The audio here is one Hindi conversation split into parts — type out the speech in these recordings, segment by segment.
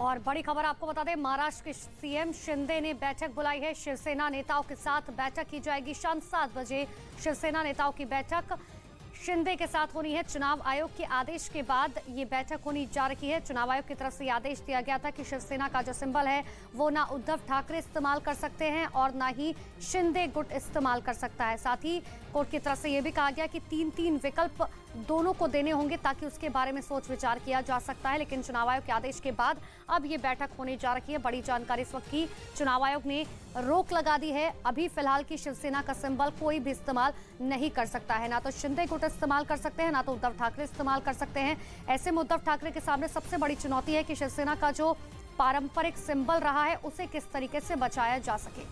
और बड़ी खबर आपको बता दें, महाराष्ट्र के सीएम शिंदे ने बैठक बुलाई है। शिवसेना नेताओं के साथ बैठक की जाएगी। शाम 7 बजे शिवसेना नेताओं की बैठक शिंदे के साथ होनी है। चुनाव आयोग के आदेश के बाद ये बैठक होनी जा रही है। चुनाव आयोग की तरफ से आदेश दिया गया था कि शिवसेना का जो सिंबल है वो ना उद्धव ठाकरे इस्तेमाल कर सकते हैं और ना ही शिंदे गुट इस्तेमाल कर सकता है। साथ ही कोर्ट की तरफ से ये भी कहा गया कि 3-3 विकल्प दोनों को देने होंगे ताकि उसके बारे में सोच विचार किया जा सकता है। लेकिन चुनाव आयोग के आदेश के बाद अब ये बैठक होने जा रही है। बड़ी जानकारी इस वक्त की, चुनाव आयोग ने रोक लगा दी है। अभी फिलहाल की शिवसेना का सिंबल कोई भी इस्तेमाल नहीं कर सकता है। ना तो शिंदे गुट इस्तेमाल कर सकते हैं, ना तो उद्धव ठाकरे इस्तेमाल कर सकते हैं। ऐसे में उद्धव ठाकरे के सामने सबसे बड़ी चुनौती है कि शिवसेना का जो पारंपरिक सिंबल रहा है उसे किस तरीके से बचाया जा सके।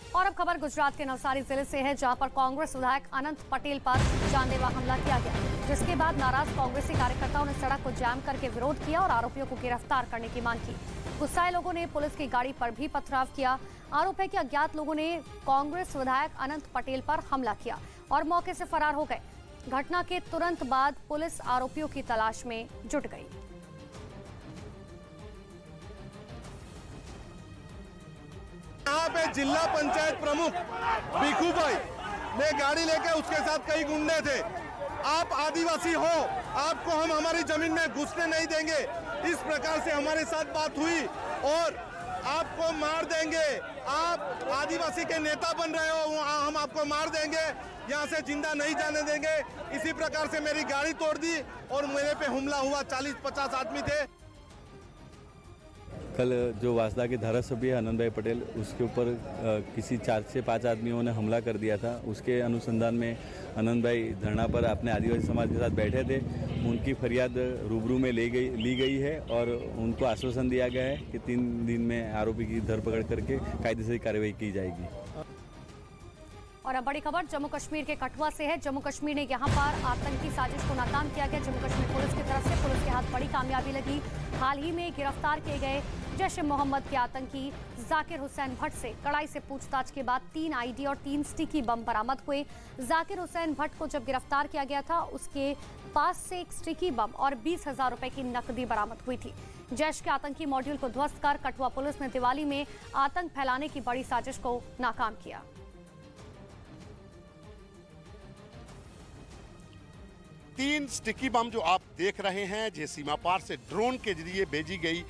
और अब खबर गुजरात के नवसारी जिले से है, जहां पर कांग्रेस विधायक अनंत पटेल पर जानलेवा हमला किया गया, जिसके बाद नाराज कांग्रेसी कार्यकर्ताओं ने सड़क को जाम करके विरोध किया और आरोपियों को गिरफ्तार करने की मांग की। गुस्साए लोगों ने पुलिस की गाड़ी पर भी पथराव किया। आरोप है कि अज्ञात लोगों ने कांग्रेस विधायक अनंत पटेल पर हमला किया और मौके से फरार हो गए। घटना के तुरंत बाद पुलिस आरोपियों की तलाश में जुट गई। यहाँ पे जिला पंचायत प्रमुख भिखू भाई ने गाड़ी लेके उसके साथ कई गुंडे थे। आप आदिवासी हो, आपको हम हमारी जमीन में घुसने नहीं देंगे, इस प्रकार से हमारे साथ बात हुई और आपको मार देंगे, आप आदिवासी के नेता बन रहे हो, हम आपको मार देंगे, यहाँ से जिंदा नहीं जाने देंगे। इसी प्रकार से मेरी गाड़ी तोड़ दी और मेरे पे हमला हुआ। 40-50 आदमी थे। कल जो वासदा के धारासभ्य आनंद भाई पटेल, उसके ऊपर किसी 4 से 5 आदमियों ने हमला कर दिया था। उसके अनुसंधान में आनंद भाई धरना पर अपने आदिवासी समाज के साथ बैठे थे। उनकी फरियाद रूबरू में ली गई है और उनको आश्वासन दिया गया है कि 3 दिन में आरोपी की धरपकड़ करके कायदेसर कार्रवाई की जाएगी। और अब बड़ी खबर जम्मू कश्मीर के कठुआ से है। जम्मू कश्मीर ने यहां पर आतंकी साजिश को नाकाम किया गया। जम्मू कश्मीर पुलिस की तरफ से पुलिस के हाथ बड़ी कामयाबी लगी। हाल ही में गिरफ्तार किए गए जैश-ए-मोहम्मद के आतंकी जाकिर हुसैन भट्ट से कड़ाई से पूछताछ के बाद 3 आईडी और 3 स्टिकी बम बरामद हुए। जाकिर हुसैन भट्ट को जब गिरफ्तार किया गया था, उसके पास से एक स्टिकी बम और 20,000 रुपए की नकदी बरामद हुई थी। जैश के आतंकी मॉड्यूल को ध्वस्त कर कठुआ पुलिस ने दिवाली में आतंक फैलाने की बड़ी साजिश को नाकाम किया। 3 स्टिकी बम जो आप देख रहे हैं, ये सीमा पार से ड्रोन के जरिए भेजी गई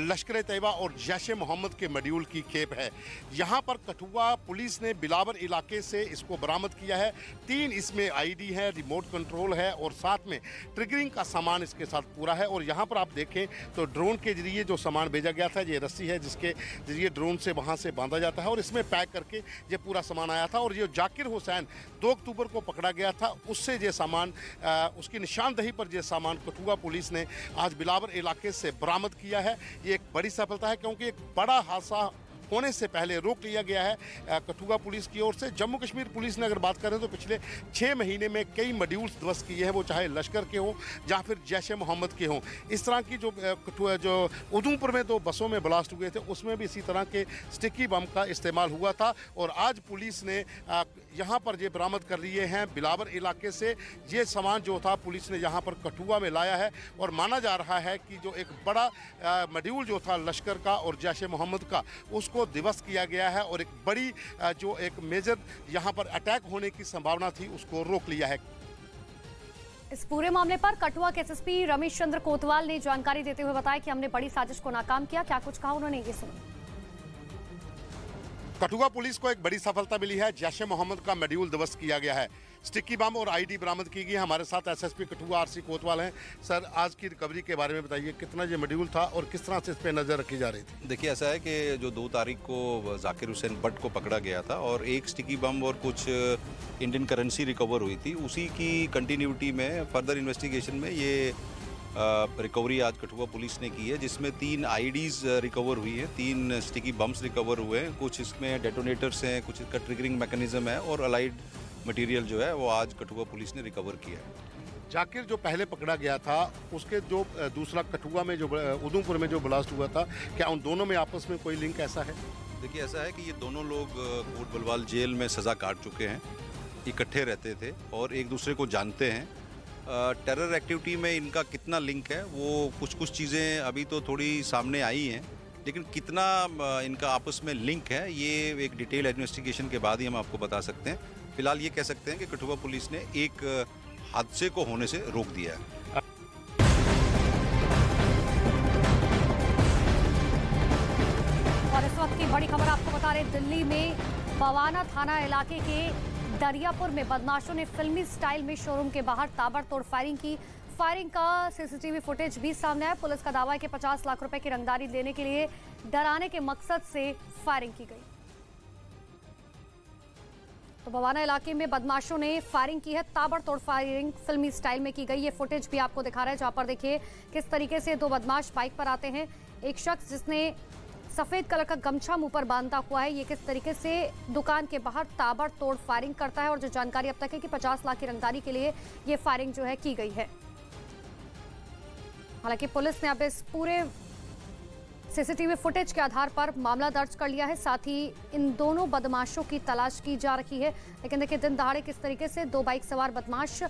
लश्कर-ए-तैयबा और जैश-ए-मोहम्मद के मॉड्यूल की खेप है। यहाँ पर कठुआ पुलिस ने बिलावर इलाके से इसको बरामद किया है। 3 इसमें आईडी है, रिमोट कंट्रोल है और साथ में ट्रिगरिंग का सामान इसके साथ पूरा है। और यहाँ पर आप देखें तो ड्रोन के जरिए जो सामान भेजा गया था, ये रस्सी है जिसके जरिए ड्रोन से वहाँ से बांधा जाता है और इसमें पैक करके ये पूरा सामान आया था। और ये जाकिर हुसैन 2 अक्टूबर को पकड़ा गया था, उससे ये सामान उसकी निशानदही पर यह सामान कठुआ पुलिस ने आज बिलावर इलाके से बरामद किया है। ये एक बड़ी सफलता है क्योंकि एक बड़ा हादसा होने से पहले रोक लिया गया है कठुआ पुलिस की ओर से। जम्मू कश्मीर पुलिस ने अगर बात करें तो पिछले 6 महीने में कई मॉड्यूल्स ध्वस्त किए हैं, वो चाहे लश्कर के हों या फिर जैश-ए-मोहम्मद के हों। इस तरह की जो उधमपुर में 2 बसों में ब्लास्ट हुए थे, उसमें भी इसी तरह के स्टिकी बम का इस्तेमाल हुआ था। और आज पुलिस ने यहाँ पर ये बरामद कर लिए हैं बिलावर इलाके से। ये सामान जो था पुलिस ने यहाँ पर कठुआ में लाया है और माना जा रहा है कि जो एक बड़ा मॉड्यूल जो था लश्कर का और जैश-ए-मोहम्मद का, उसको ध्वस्त किया गया है और एक बड़ी जो एक मेजर यहाँ पर अटैक होने की संभावना थी, उसको रोक लिया है। इस पूरे मामले पर कठुआ के एसएसपी रमेश चंद्र कोतवाल ने जानकारी देते हुए बताया कि हमने बड़ी साजिश को नाकाम किया। क्या कुछ कहा उन्होंने, ये सुनिए। कठुआ पुलिस को एक बड़ी सफलता मिली है। जैश-ए-मोहम्मद का मॉड्यूल ध्वस्त किया गया है, स्टिकी बम और आईडी बरामद की गई है। हमारे साथ एसएसपी कठुआ आरसी कोतवाल हैं। सर, आज की रिकवरी के बारे में बताइए, कितना ये मॉड्यूल था और किस तरह से इस पर नजर रखी जा रही थी? देखिए, ऐसा है कि जो 2 तारीख को जाकिर हुसैन भट्ट को पकड़ा गया था और एक स्टिकी बम और कुछ इंडियन करेंसी रिकवर हुई थी, उसी की कंटिन्यूटी में फर्दर इन्वेस्टिगेशन में ये रिकवरी आज कठुआ पुलिस ने की है, जिसमें 3 आईडीज रिकवर हुई है, 3 स्टिकी बम्स रिकवर हुए हैं, कुछ इसमें डेटोनेटर्स हैं, कुछ इसका ट्रिगरिंग मैकेनिज्म है और अलाइड मटेरियल जो है वो आज कठुआ पुलिस ने रिकवर किया है। जाकिर जो पहले पकड़ा गया था, उसके जो दूसरा कठुआ में जो उधमपुर में जो ब्लास्ट हुआ था, क्या उन दोनों में आपस में कोई लिंक ऐसा है? देखिए, ऐसा है कि ये दोनों लोग कोट बलवाल जेल में सज़ा काट चुके हैं, इकट्ठे रहते थे और एक दूसरे को जानते हैं टेरर एक्टिविटी में इनका कितना लिंक है, वो कुछ चीज़ें अभी तो थोड़ी सामने आई हैं, लेकिन कितना इनका आपस में लिंक है ये एक डिटेल इन्वेस्टिगेशन के बाद ही हम आपको बता सकते हैं। फिलहाल ये कह सकते हैं कि कठुआ पुलिस ने एक हादसे को होने से रोक दिया है। और इस वक्त की बड़ी खबर आपको बता रहे, दिल्ली में बवाना थाना इलाके के दरियापुर में बदमाशों ने फिल्मी स्टाइल में शोरूम के बाहर ताबड़तोड़ फायरिंग की। फायरिंग का सीसीटीवी फुटेज भी सामने आया। पुलिस का दावा है कि 50 लाख रुपए की रंगदारी लेने के लिए डराने के मकसद से फायरिंग की गई। तो बवाना इलाके में बदमाशों ने फायरिंग की है। ताबड़तोड़ फायरिंग फिल्मी स्टाइल में की गई। ये फुटेज भी आपको दिखा रहा है, जहां पर देखिए किस तरीके से दो बदमाश बाइक पर आते हैं। एक शख्स जिसने सफेद कलर का गमछा मुंह पर बांधा हुआ है, ये किस तरीके से दुकान के बाहर ताबड़तोड़ फायरिंग करता है। और जो जानकारी अब तक है कि 50 लाख की रंगदारी के लिए ये फायरिंग जो है की गई है। हालांकि पुलिस ने अब इस पूरे सीसीटीवी फुटेज के आधार पर मामला दर्ज कर लिया है। साथ ही इन दोनों बदमाशों की तलाश की जा रही है। लेकिन देखिए दिन दहाड़े किस तरीके से दो बाइक सवार बदमाश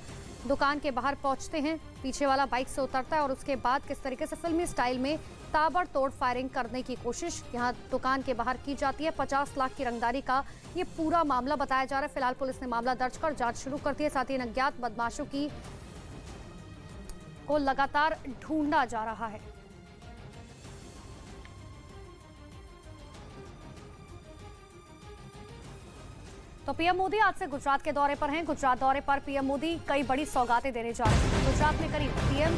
दुकान के बाहर पहुंचते हैं, पीछे वाला बाइक से उतरता है और उसके बाद किस तरीके से फिल्मी स्टाइल में ताबड़तोड़ फायरिंग करने की कोशिश यहां दुकान के बाहर की जाती है। 50 लाख की रंगदारी का ये पूरा मामला बताया जा रहा है। फिलहाल पुलिस ने मामला दर्ज कर जांच शुरू कर दी है। साथ ही इन अज्ञात बदमाशों को लगातार ढूंढा जा रहा है। तो पीएम मोदी आज से गुजरात के दौरे पर हैं। गुजरात दौरे पर पीएम मोदी कई बड़ी सौगातें देने जा रहे हैं। गुजरात में करीब पीएम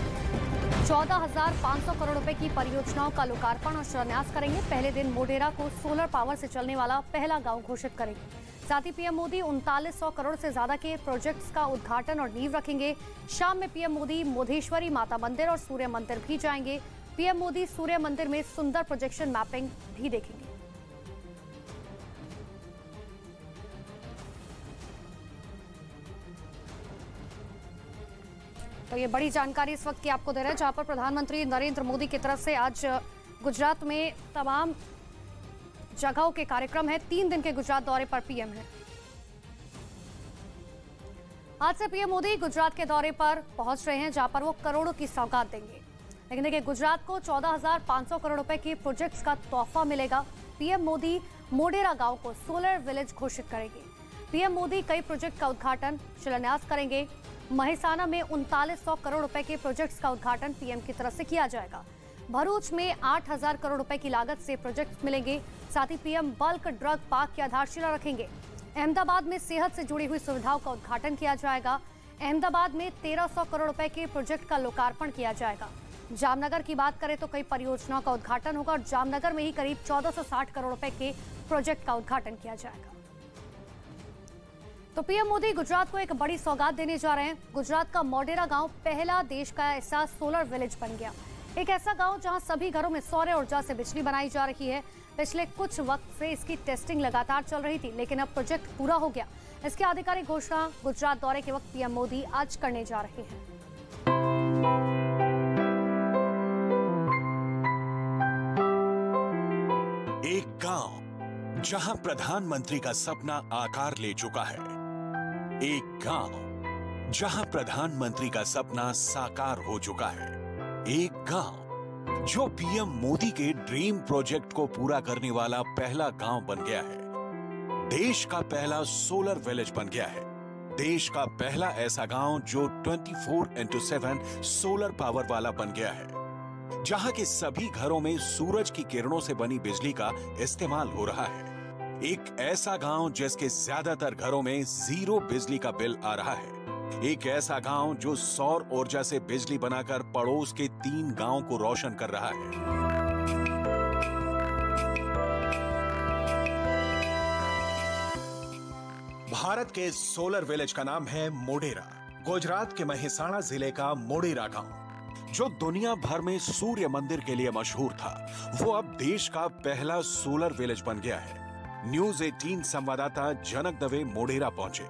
14,500 करोड़ रुपए की परियोजनाओं का लोकार्पण और शिलान्यास करेंगे। पहले दिन मोढेरा को सोलर पावर से चलने वाला पहला गांव घोषित करेंगे। साथ ही पीएम मोदी 3900 करोड़ से ज्यादा के प्रोजेक्ट्स का उद्घाटन और नींव रखेंगे। शाम में पीएम मोदी मोधेश्वरी माता मंदिर और सूर्य मंदिर भी जाएंगे। पीएम मोदी सूर्य मंदिर में सुंदर प्रोजेक्शन मैपिंग भी देखेंगे। तो ये बड़ी जानकारी इस वक्त की आपको दे रहे हैं, जहां पर प्रधानमंत्री नरेंद्र मोदी की तरफ से आज गुजरात में तमाम जगहों के कार्यक्रम है। 3 दिन के गुजरात दौरे पर पीएम है। आज से पीएम मोदी गुजरात के दौरे पर पहुंच रहे हैं, जहां पर वो करोड़ों की सौगात देंगे। लेकिन देखिए गुजरात को 14,500 करोड़ रुपए के प्रोजेक्ट्स का तोहफा मिलेगा। पीएम मोदी मोढेरा गांव को सोलर विलेज घोषित करेंगे। पीएम मोदी कई प्रोजेक्ट का उद्घाटन शिलान्यास करेंगे। महिसाना में 3900 करोड़ रुपए के प्रोजेक्ट्स का उद्घाटन पीएम की तरफ से किया जाएगा। भरूच में 8000 करोड़ रुपए की लागत से प्रोजेक्ट्स मिलेंगे। साथ ही पीएम बल्क ड्रग पार्क की आधारशिला रखेंगे। अहमदाबाद में सेहत से जुड़ी हुई सुविधाओं का उद्घाटन किया जाएगा। अहमदाबाद में 1300 करोड़ रुपए के प्रोजेक्ट का लोकार्पण किया जाएगा। जामनगर की बात करें तो कई परियोजनाओं का उद्घाटन होगा और जामनगर में ही करीब 1460 करोड़ रुपए के प्रोजेक्ट का उद्घाटन किया जाएगा। तो पीएम मोदी गुजरात को एक बड़ी सौगात देने जा रहे हैं। गुजरात का मोढेरा गांव पहला देश का ऐसा सोलर विलेज बन गया। एक ऐसा गांव जहां सभी घरों में सौर ऊर्जा से बिजली बनाई जा रही है। पिछले कुछ वक्त से इसकी टेस्टिंग लगातार चल रही थी, लेकिन अब प्रोजेक्ट पूरा हो गया। इसकी आधिकारिक घोषणा गुजरात दौरे के वक्त पीएम मोदी आज करने जा रहे हैं। एक गांव जहां प्रधानमंत्री का सपना आकार ले चुका है। एक गांव जहां प्रधानमंत्री का सपना साकार हो चुका है। एक गांव जो पीएम मोदी के ड्रीम प्रोजेक्ट को पूरा करने वाला पहला गांव बन गया है। देश का पहला सोलर विलेज बन गया है। देश का पहला ऐसा गांव जो 24/7 सोलर पावर वाला बन गया है, जहां के सभी घरों में सूरज की किरणों से बनी बिजली का इस्तेमाल हो रहा है। एक ऐसा गांव जिसके ज्यादातर घरों में 0 बिजली का बिल आ रहा है। एक ऐसा गांव जो सौर ऊर्जा से बिजली बनाकर पड़ोस के 3 गांव को रोशन कर रहा है। भारत के सोलर विलेज का नाम है मोढेरा। गुजरात के महिसाणा जिले का मोढेरा गांव, जो दुनिया भर में सूर्य मंदिर के लिए मशहूर था, वो अब देश का पहला सोलर विलेज बन गया है। न्यूज 18 संवाददाता जनक दवे मोढेरा पहुंचे,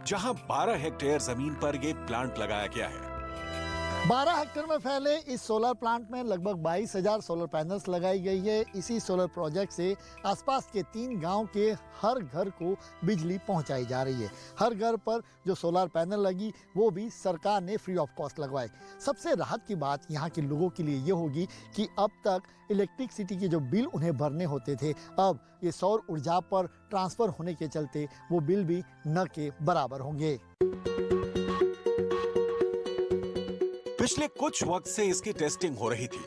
जहां 12 हेक्टेयर जमीन पर यह प्लांट लगाया गया है। 12 हेक्टेयर में फैले इस सोलर प्लांट में लगभग 22,000 सोलर पैनल्स लगाई गई है। इसी सोलर प्रोजेक्ट से आसपास के 3 गांव के हर घर को बिजली पहुंचाई जा रही है। हर घर पर जो सोलर पैनल लगी वो भी सरकार ने फ्री ऑफ कॉस्ट लगवाए। सबसे राहत की बात यहाँ के लोगों के लिए ये होगी कि अब तक इलेक्ट्रिसिटी के जो बिल उन्हें भरने होते थे, अब ये सौर ऊर्जा पर ट्रांसफर होने के चलते वो बिल भी न के बराबर होंगे। पिछले कुछ वक्त से इसकी टेस्टिंग हो रही थी,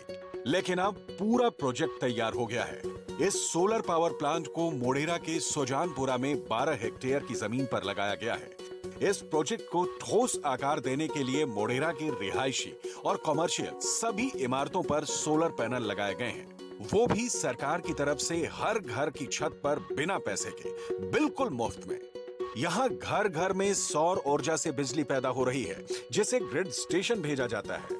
लेकिन अब पूरा प्रोजेक्ट तैयार हो गया है। इस सोलर पावर प्लांट को मोढेरा के सुजानपुरा में 12 हेक्टेयर की जमीन पर लगाया गया है। इस प्रोजेक्ट को ठोस आकार देने के लिए मोढेरा की रिहायशी और कमर्शियल सभी इमारतों पर सोलर पैनल लगाए गए हैं, वो भी सरकार की तरफ से हर घर की छत पर बिना पैसे के, बिल्कुल मुफ्त में। यहाँ घर घर में सौर ऊर्जा से बिजली पैदा हो रही है, जिसे ग्रिड स्टेशन भेजा जाता है।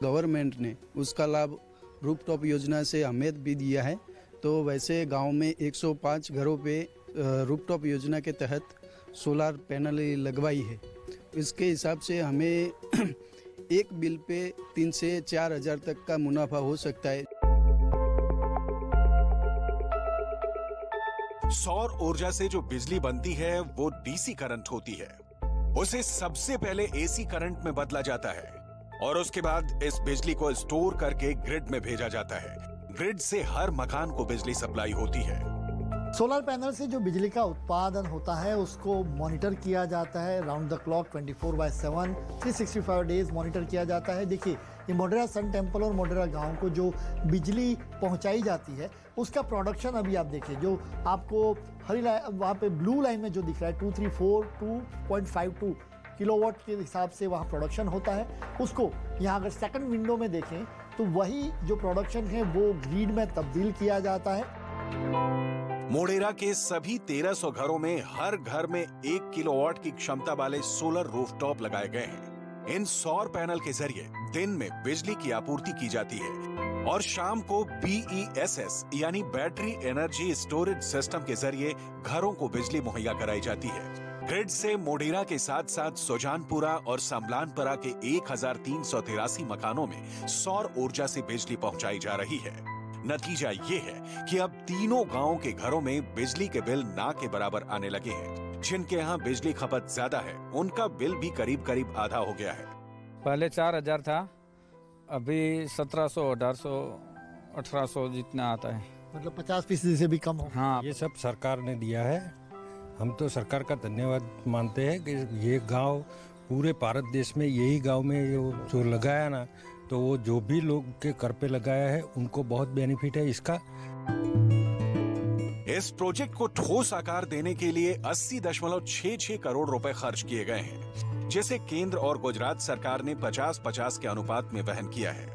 गवर्नमेंट ने उसका लाभ रूफटॉप योजना से हमें भी दिया है। तो वैसे गांव में 105 घरों पे रूफटॉप योजना के तहत सोलर पैनल लगवाई है। इसके हिसाब से हमें एक बिल पे 3 से 4 हज़ार तक का मुनाफा हो सकता है। सौर ऊर्जा से जो बिजली बनती है वो डीसी करंट होती है। उसे सबसे पहले एसी करंट में बदला जाता है और उसके बाद इस बिजली को स्टोर करके ग्रिड में भेजा जाता है। ग्रिड से हर मकान को बिजली सप्लाई होती है। सोलर पैनल से जो बिजली का उत्पादन होता है उसको मॉनिटर किया जाता है round the clock 24/7 365 days monitor किया जाता है। देखिए, ये मोढेरा सन टेम्पल और मोढेरा गांव को जो बिजली पहुंचाई जाती है उसका प्रोडक्शन अभी आप देखिए, जो आपको हरी लाइन वहाँ पे ब्लू लाइन में जो दिख रहा है 234 किलोवाट के हिसाब से वहाँ प्रोडक्शन होता है। उसको यहाँ अगर सेकंड विंडो में देखें तो वही जो प्रोडक्शन है वो ग्रिड में तब्दील किया जाता है। मोढेरा के सभी 1300 घरों में हर घर में 1 किलोवाट की क्षमता वाले सोलर रूफटॉप लगाए गए हैं। इन सौर पैनल के जरिए दिन में बिजली की आपूर्ति की जाती है और शाम को BESS यानी बैटरी एनर्जी स्टोरेज सिस्टम के जरिए घरों को बिजली मुहैया कराई जाती है। ग्रिड से मोढेरा के साथ साथ सुजानपुरा और समलानपुरा के 1383 मकानों में सौर ऊर्जा से बिजली पहुंचाई जा रही है। नतीजा ये है कि अब तीनों गांवों के घरों में बिजली के बिल ना के बराबर आने लगे हैं। जिनके यहाँ बिजली खपत ज्यादा है उनका बिल भी करीब करीब आधा हो गया है। पहले 4,000 था, अभी 1700, 1800, 1800 जितना आता है। मतलब 50% से भी कम हो। हाँ, ये सब सरकार ने दिया है। हम तो सरकार का धन्यवाद मानते हैं कि ये गांव पूरे भारत देश में यही गांव में जो लगाया ना, तो वो जो भी लोग के घर पे लगाया है उनको बहुत बेनिफिट है इसका। इस प्रोजेक्ट को ठोस आकार देने के लिए 80.66 करोड़ रुपए खर्च किए गए हैं, जिसे केंद्र और गुजरात सरकार ने 50-50 के अनुपात में वहन किया है।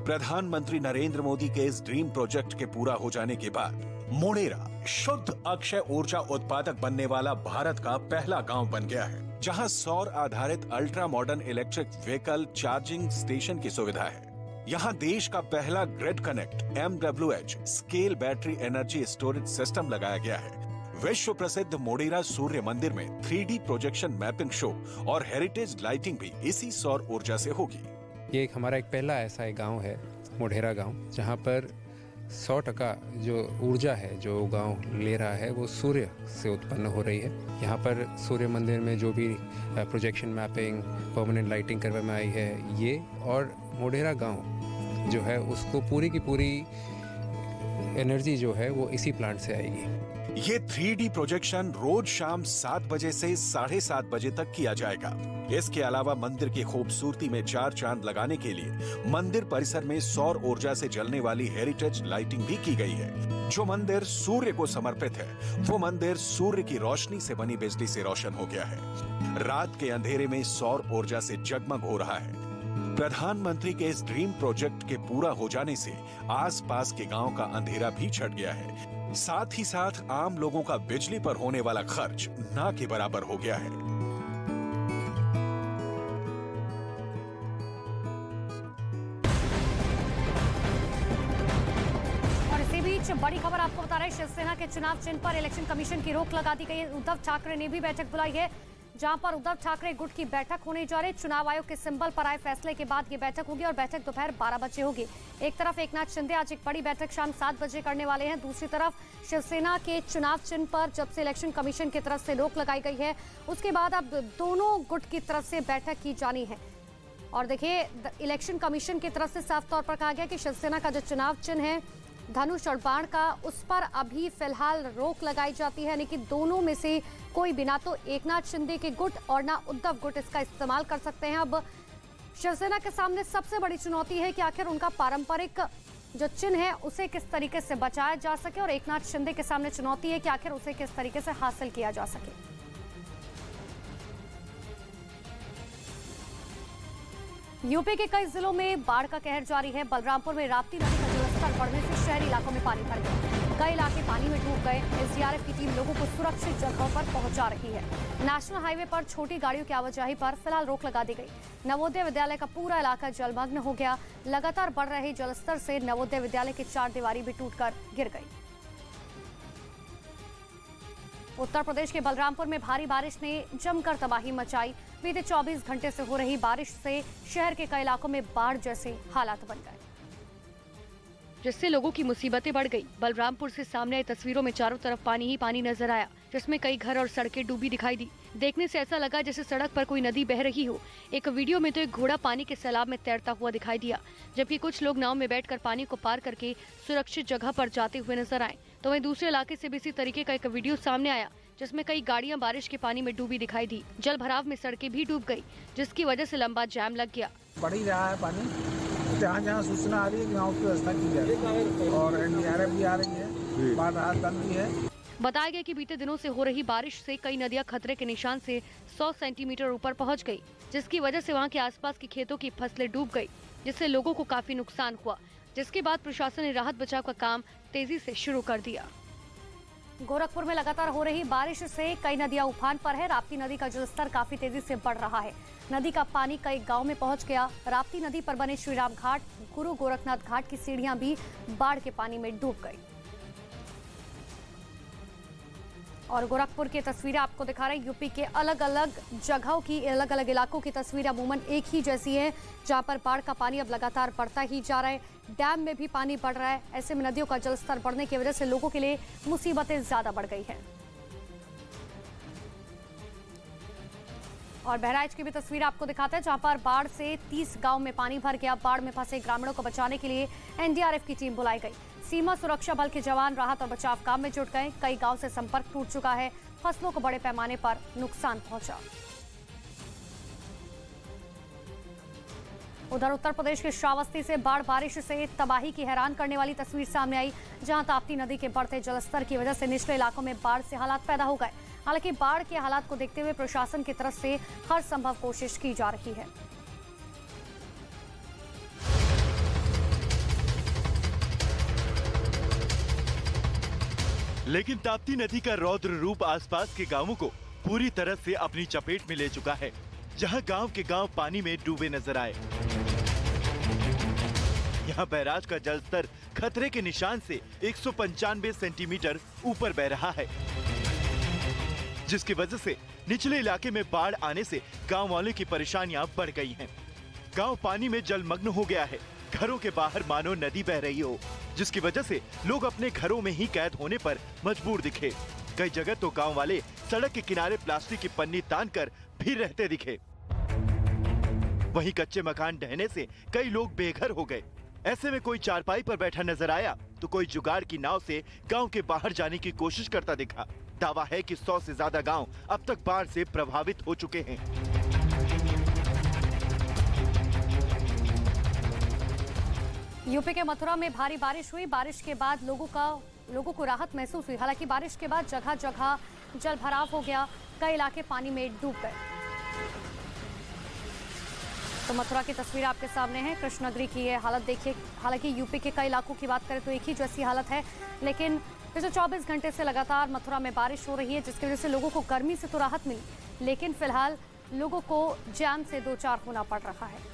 प्रधानमंत्री नरेंद्र मोदी के इस ड्रीम प्रोजेक्ट के पूरा हो जाने के बाद मोढेरा शुद्ध अक्षय ऊर्जा उत्पादक बनने वाला भारत का पहला गांव बन गया है, जहां सौर आधारित ultra modern electric vehicle charging station की सुविधा है। यहाँ देश का पहला grid connect MWH scale battery energy storage system लगाया गया है। विश्व प्रसिद्ध मोढेरा सूर्य मंदिर में 3D प्रोजेक्शन मैपिंग शो और हेरिटेज लाइटिंग भी इसी सौर ऊर्जा से होगी। ये हमारा एक पहला ऐसा एक गांव है, मोढेरा गांव, जहां पर 100% जो ऊर्जा है जो गांव ले रहा है वो सूर्य से उत्पन्न हो रही है। यहाँ पर सूर्य मंदिर में जो भी प्रोजेक्शन मैपिंग, परमानेंट लाइटिंग करवाई आई है ये, और मोढेरा गांव जो है उसको पूरी की पूरी एनर्जी जो है वो इसी प्लांट से आएगी। ये 3D प्रोजेक्शन रोज शाम 7 बजे से 7:30 बजे तक किया जाएगा। इसके अलावा मंदिर की खूबसूरती में 4 चांद लगाने के लिए मंदिर परिसर में सौर ऊर्जा से जलने वाली हेरिटेज लाइटिंग भी की गई है। जो मंदिर सूर्य को समर्पित है वो मंदिर सूर्य की रोशनी से बनी बिजली से रोशन हो गया है। रात के अंधेरे में सौर ऊर्जा से जगमग हो रहा है। प्रधानमंत्री के इस ड्रीम प्रोजेक्ट के पूरा हो जाने से आसपास के गांव का अंधेरा भी छट गया है। साथ ही साथ आम लोगों का बिजली पर होने वाला खर्च ना के बराबर हो गया है। और इसी बीच बड़ी खबर आपको बता रहे हैं, शिवसेना के चुनाव चिन्ह पर इलेक्शन कमीशन की रोक लगा दी गई है। उद्धव ठाकरे ने भी बैठक बुलाई है। जहां पर उद्धव ठाकरे गुट की बैठक होने जा रही। चुनाव आयोग के सिंबल पर आए फैसले के बाद ये बैठक होगी और बैठक दोपहर 12 बजे होगी। एक तरफ एकनाथ शिंदे आज एक बड़ी बैठक शाम 7 बजे करने वाले हैं, दूसरी तरफ शिवसेना के चुनाव चिन्ह पर जब से इलेक्शन कमीशन की तरफ से रोक लगाई गई है उसके बाद अब दोनों गुट की तरफ से बैठक की जानी है। और देखिए, इलेक्शन कमीशन की तरफ से साफ तौर पर कहा गया कि शिवसेना का जो चुनाव चिन्ह है धनुष और बाण का, उस पर अभी फिलहाल रोक लगाई जाती है, यानी कि दोनों में से कोई भी, ना तो एकनाथ शिंदे के गुट और ना उद्धव गुट इसका इस्तेमाल कर सकते हैं। अब शिवसेना के सामने सबसे बड़ी चुनौती है कि आखिर उनका पारंपरिक जो चिन्ह है उसे किस तरीके से बचाया जा सके, और एकनाथ शिंदे के सामने चुनौती है कि आखिर उसे किस तरीके से हासिल किया जा सके। यूपी के कई जिलों में बाढ़ का कहर जारी है। बलरामपुर में राप्ती नदी का जलस्तर बढ़ने से शहरी इलाकों में पानी भर गया, कई इलाके पानी में डूब गए। एसडीआरएफ की टीम लोगों को सुरक्षित जगहों पर पहुंचा रही है। नेशनल हाईवे पर छोटी गाड़ियों की आवाजाही पर फिलहाल रोक लगा दी गई। नवोदय विद्यालय का पूरा इलाका जलमग्न हो गया। लगातार बढ़ रहे जलस्तर से नवोदय विद्यालय की 4 दीवारी भी टूटकर गिर गई। उत्तर प्रदेश के बलरामपुर में भारी बारिश ने जमकर तबाही मचाई। बीते 24 घंटे से हो रही बारिश से शहर के कई इलाकों में बाढ़ जैसे हालात बन गए, जिससे लोगों की मुसीबतें बढ़ गई। बलरामपुर से सामने आई तस्वीरों में चारों तरफ पानी ही पानी नजर आया, जिसमें कई घर और सड़कें डूबी दिखाई दी। देखने से ऐसा लगा जैसे सड़क पर कोई नदी बह रही हो। एक वीडियो में तो एक घोड़ा पानी के सैलाब में तैरता हुआ दिखाई दिया, जबकि कुछ लोग नाव में बैठकर पानी को पार करके सुरक्षित जगह पर जाते हुए नजर आए। तो वहीं दूसरे इलाके से भी इसी तरीके का एक वीडियो सामने आया, जिसमें कई गाड़ियां बारिश के पानी में डूबी दिखाई दी। जल भराव में सड़कें भी डूब गई, जिसकी वजह से लंबा जाम लग गया। बढ़ ही रहा है पानी, जहाँ जहाँ सूचना आ रही है वहाँ उसकी व्यवस्था की जाए और एनडीआरएफ भी आ रही है, बाढ़ राहत दल भी है। बताया गया कि बीते दिनों से हो रही बारिश से कई नदियां खतरे के निशान से 100 सेंटीमीटर ऊपर पहुंच गई, जिसकी वजह से वहां के आसपास के खेतों की फसलें डूब गई, जिससे लोगों को काफी नुकसान हुआ। जिसके बाद प्रशासन ने राहत बचाव का काम तेजी से शुरू कर दिया। गोरखपुर में लगातार हो रही बारिश से कई नदियां उफान पर है। राप्ती नदी का जलस्तर काफी तेजी से बढ़ रहा है। नदी का पानी कई गांव में पहुंच गया। राप्ती नदी पर बने श्रीराम घाट, गुरु गोरखनाथ घाट की सीढ़ियां भी बाढ़ के पानी में डूब गई। और गोरखपुर की तस्वीरें आपको दिखा रहे हैं। यूपी के अलग अलग जगहों की, अलग अलग इलाकों की तस्वीरें अमूमन एक ही जैसी है, जहां पर बाढ़ का पानी अब लगातार बढ़ता ही जा रहा है। डैम में भी पानी बढ़ रहा है। ऐसे में नदियों का जलस्तर बढ़ने की वजह से लोगों के लिए मुसीबतें ज्यादा बढ़ गई हैं। और बहराइच की भी तस्वीर आपको दिखाते हैं, जहां पर बाढ़ से 30 गांव में पानी भर गया। बाढ़ में फंसे ग्रामीणों को बचाने के लिए एनडीआरएफ की टीम बुलाई गई। सीमा सुरक्षा बल के जवान राहत और बचाव काम में जुट गए। कई गांव से संपर्क टूट चुका है। फसलों को बड़े पैमाने पर नुकसान पहुंचा। उधर उत्तर प्रदेश के श्रावस्ती से बाढ़ बारिश से तबाही की हैरान करने वाली तस्वीर सामने आई, जहां ताप्ती नदी के बढ़ते जलस्तर की वजह से निचले इलाकों में बाढ़ से हालात पैदा हो गए। हालांकि बाढ़ के हालात को देखते हुए प्रशासन की तरफ से हर संभव कोशिश की जा रही है। लेकिन ताप्ती नदी का रौद्र रूप आसपास के गांवों को पूरी तरह से अपनी चपेट में ले चुका है, जहां गांव के गांव पानी में डूबे नजर आए। यहां बैराज का जलस्तर खतरे के निशान से 195 सेंटीमीटर ऊपर बह रहा है, जिसकी वजह से निचले इलाके में बाढ़ आने से गांव वालों की परेशानियां बढ़ गई हैं। गांव पानी में जलमग्न हो गया है। घरों के बाहर मानो नदी बह रही हो, जिसकी वजह से लोग अपने घरों में ही कैद होने पर मजबूर दिखे। कई जगह तो गांव वाले सड़क के किनारे प्लास्टिक की पन्नी तानकर भी रहते दिखे। वहीं कच्चे मकान ढहने से कई लोग बेघर हो गए। ऐसे में कोई चारपाई पर बैठा नजर आया तो कोई जुगाड़ की नाव से गांव के बाहर जाने की कोशिश करता दिखा। दावा है कि 100 से ज्यादा गांव अब तक बाढ़ से प्रभावित हो चुके हैं। यूपी के मथुरा में भारी बारिश हुई। बारिश के बाद लोगों को राहत महसूस हुई। हालांकि बारिश के बाद जगह जगह जल भराव हो गया। कई इलाके पानी में डूब गए। तो मथुरा की तस्वीर आपके सामने है। कृष्णनगरी की ये हालत देखिए। हालांकि यूपी के कई इलाकों की बात करें तो एक ही जैसी हालत है, लेकिन पिछले 24 घंटे से लगातार मथुरा में बारिश हो रही है, जिसकी वजह से लोगों को गर्मी से तो राहत मिली, लेकिन फिलहाल लोगों को जाम से दो चार होना पड़ रहा है।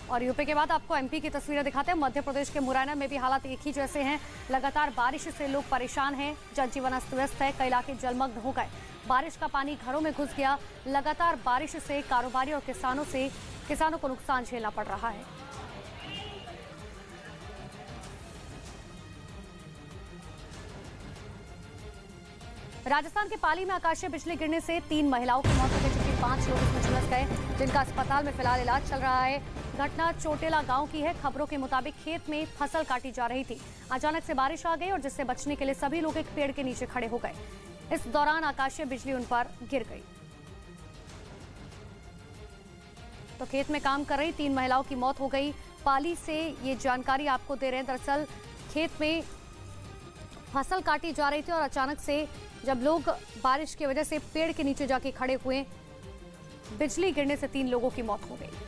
और यूपी के बाद आपको एमपी की तस्वीरें दिखाते हैं। मध्य प्रदेश के मुरैना में भी हालात एक ही जैसे हैं। लगातार बारिश से लोग परेशान हैं, जनजीवन अस्त व्यस्त है, कई इलाके जलमग्न हो गए। बारिश का पानी घरों में घुस गया। लगातार बारिश से कारोबारी और किसानों को नुकसान झेलना पड़ रहा है। राजस्थान के पाली में आकाशीय बिजली गिरने से 3 महिलाओं की मौत हो गई, जबकि 5 लोग इसमें झुलस गए, जिनका अस्पताल में फिलहाल इलाज चल रहा है। घटना चोटेला गांव की है। खबरों के मुताबिक खेत में फसल काटी जा रही थी। अचानक से बारिश आ गई और जिससे बचने के लिए सभी लोग एक पेड़ के नीचे खड़े हो गए। इस दौरान आकाशीय बिजली उन पर गिर गई। तो खेत में काम कर रही 3 महिलाओं की मौत हो गई। पाली से ये जानकारी आपको दे रहे हैं। दरअसल खेत में फसल काटी जा रही थी और अचानक से जब लोग बारिश की वजह से पेड़ के नीचे जाके खड़े हुए, बिजली गिरने से 3 लोगों की मौत हो गई।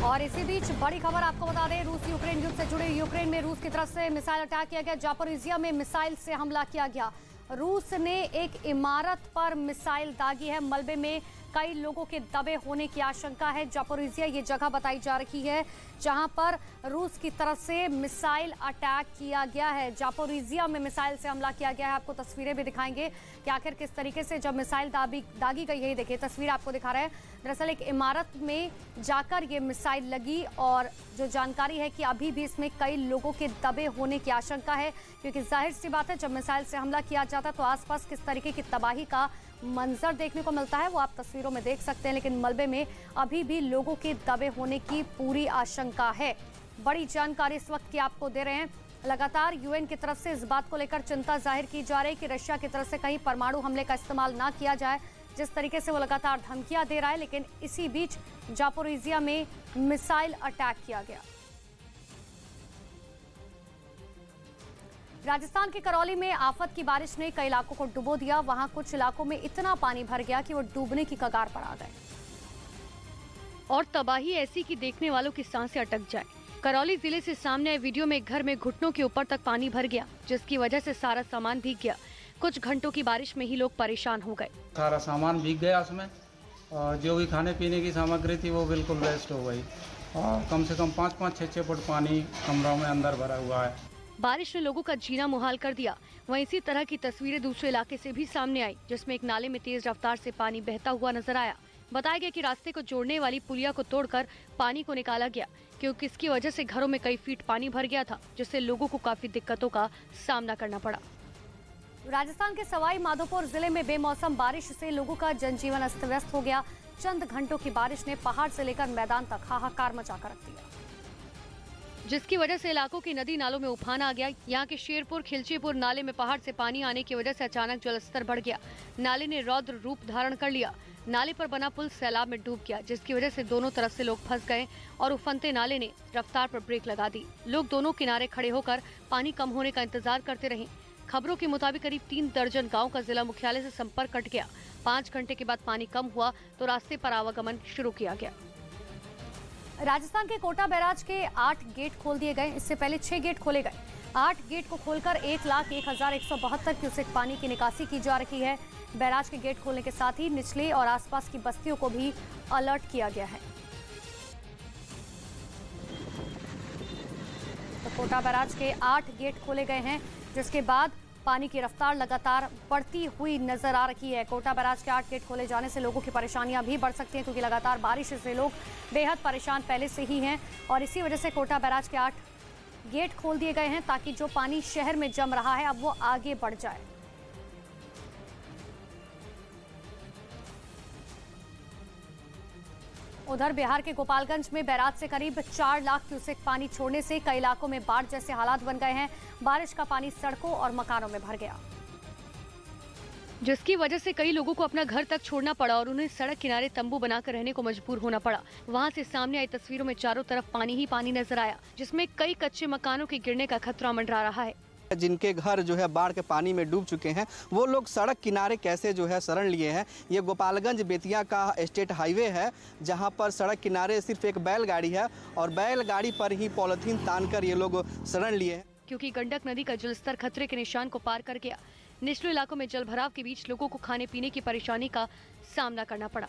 और इसी बीच बड़ी खबर आपको बता दें, रूस यूक्रेन युद्ध से जुड़े। यूक्रेन में रूस की तरफ से मिसाइल अटैक किया गया। जापोरिजिया में मिसाइल से हमला किया गया। रूस ने एक इमारत पर मिसाइल दागी है। मलबे में कई लोगों के दबे होने की आशंका है। जापोरिजिया ये जगह बताई जा रही है जहां पर रूस की तरफ से मिसाइल अटैक किया गया है। जापोरिजिया में मिसाइल से हमला किया गया है। आपको तस्वीरें भी दिखाएंगे कि आखिर किस तरीके से जब मिसाइल दागी गई है। देखिए तस्वीर आपको दिखा रहे हैं। दरअसल एक इमारत में जाकर ये मिसाइल लगी और जो जानकारी है कि अभी भी इसमें कई लोगों के दबे होने की आशंका है, क्योंकि जाहिर सी बात है जब मिसाइल से हमला किया जाता तो आसपास किस तरीके की तबाही का मंजर देखने को मिलता है वो आप तस्वीरों में देख सकते हैं। लेकिन मलबे में अभी भी लोगों के दबे होने की पूरी आशंका है। बड़ी जानकारी इस वक्त की आपको दे रहे हैं। लगातार यूएन की तरफ से इस बात को लेकर चिंता जाहिर की जा रही है कि रशिया की तरफ से कहीं परमाणु हमले का इस्तेमाल ना किया जाए, जिस तरीके से वो लगातार धमकियां दे रहा है। लेकिन इसी बीच जापोरिजिया में मिसाइल अटैक किया गया। राजस्थान के करौली में आफत की बारिश ने कई इलाकों को डुबो दिया। वहां कुछ इलाकों में इतना पानी भर गया कि वो डूबने की कगार पर आ गए और तबाही ऐसी कि देखने वालों की सांसें अटक जाए। करौली जिले से सामने आए वीडियो में एक घर में घुटनों के ऊपर तक पानी भर गया, जिसकी वजह से सारा सामान भीग गया। कुछ घंटों की बारिश में ही लोग परेशान हो गए। सारा सामान भीग गया उसमें, और जो भी खाने पीने की सामग्री थी वो बिल्कुल वेस्ट हो गई। और कम से कम 5-6 फुट पानी कमरों में अंदर भरा हुआ है। बारिश ने लोगों का जीना मुहाल कर दिया। वहीं इसी तरह की तस्वीरें दूसरे इलाके से भी सामने आई, जिसमें एक नाले में तेज रफ्तार से पानी बहता हुआ नजर आया। बताया गया कि रास्ते को जोड़ने वाली पुलिया को तोड़कर पानी को निकाला गया, क्योंकि इसकी वजह से घरों में कई फीट पानी भर गया था, जिससे लोगों को काफी दिक्कतों का सामना करना पड़ा। राजस्थान के सवाई माधोपुर जिले में बेमौसम बारिश से लोगों का जनजीवन अस्त व्यस्त हो गया। चंद घंटों की बारिश ने पहाड़ से लेकर मैदान तक हाहाकार मचाकर रख दिया, जिसकी वजह से इलाकों की नदी नालों में उफान आ गया। यहाँ के शेरपुर खिलचीपुर नाले में पहाड़ से पानी आने की वजह से अचानक जलस्तर बढ़ गया। नाले ने रौद्र रूप धारण कर लिया। नाले पर बना पुल सैलाब में डूब गया, जिसकी वजह से दोनों तरफ से लोग फंस गए और उफनते नाले ने रफ्तार पर ब्रेक लगा दी। लोग दोनों किनारे खड़े होकर पानी कम होने का इंतजार करते रहे। खबरों के मुताबिक करीब 3 दर्जन गाँव का जिला मुख्यालय से संपर्क कट गया। 5 घंटे के बाद पानी कम हुआ तो रास्ते पर आवागमन शुरू किया गया। राजस्थान के कोटा बैराज के 8 गेट खोल दिए गए। इससे पहले 6 गेट खोले गए। 8 गेट को खोलकर 1,01,172 क्यूसेक पानी की निकासी की जा रही है। बैराज के गेट खोलने के साथ ही निचले और आसपास की बस्तियों को भी अलर्ट किया गया है। तो कोटा बैराज के 8 गेट खोले गए हैं, जिसके बाद पानी की रफ्तार लगातार बढ़ती हुई नजर आ रही है। कोटा बैराज के 8 गेट खोले जाने से लोगों की परेशानियां भी बढ़ सकती हैं, क्योंकि लगातार बारिश से लोग बेहद परेशान पहले से ही हैं और इसी वजह से कोटा बैराज के 8 गेट खोल दिए गए हैं, ताकि जो पानी शहर में जम रहा है अब वो आगे बढ़ जाए। उधर बिहार के गोपालगंज में बैराज से करीब 4 लाख क्यूसेक पानी छोड़ने से कई इलाकों में बाढ़ जैसे हालात बन गए हैं। बारिश का पानी सड़कों और मकानों में भर गया, जिसकी वजह से कई लोगों को अपना घर तक छोड़ना पड़ा और उन्हें सड़क किनारे तंबू बनाकर रहने को मजबूर होना पड़ा। वहां से सामने आई तस्वीरों में चारों तरफ पानी ही पानी नजर आया, जिसमें कई कच्चे मकानों के गिरने का खतरा मंडरा रहा है। जिनके घर जो है बाढ़ के पानी में डूब चुके हैं, वो लोग सड़क किनारे कैसे जो है शरण लिए हैं। ये गोपालगंज बेतिया का स्टेट हाईवे है, जहां पर सड़क किनारे सिर्फ एक बैलगाड़ी है और बैलगाड़ी पर ही पॉलिथीन तानकर ये लोग शरण लिए हैं। क्योंकि गंडक नदी का जलस्तर खतरे के निशान को पार कर गया, निचले इलाकों में जल भराव के बीच लोगों को खाने पीने की परेशानी का सामना करना पड़ा।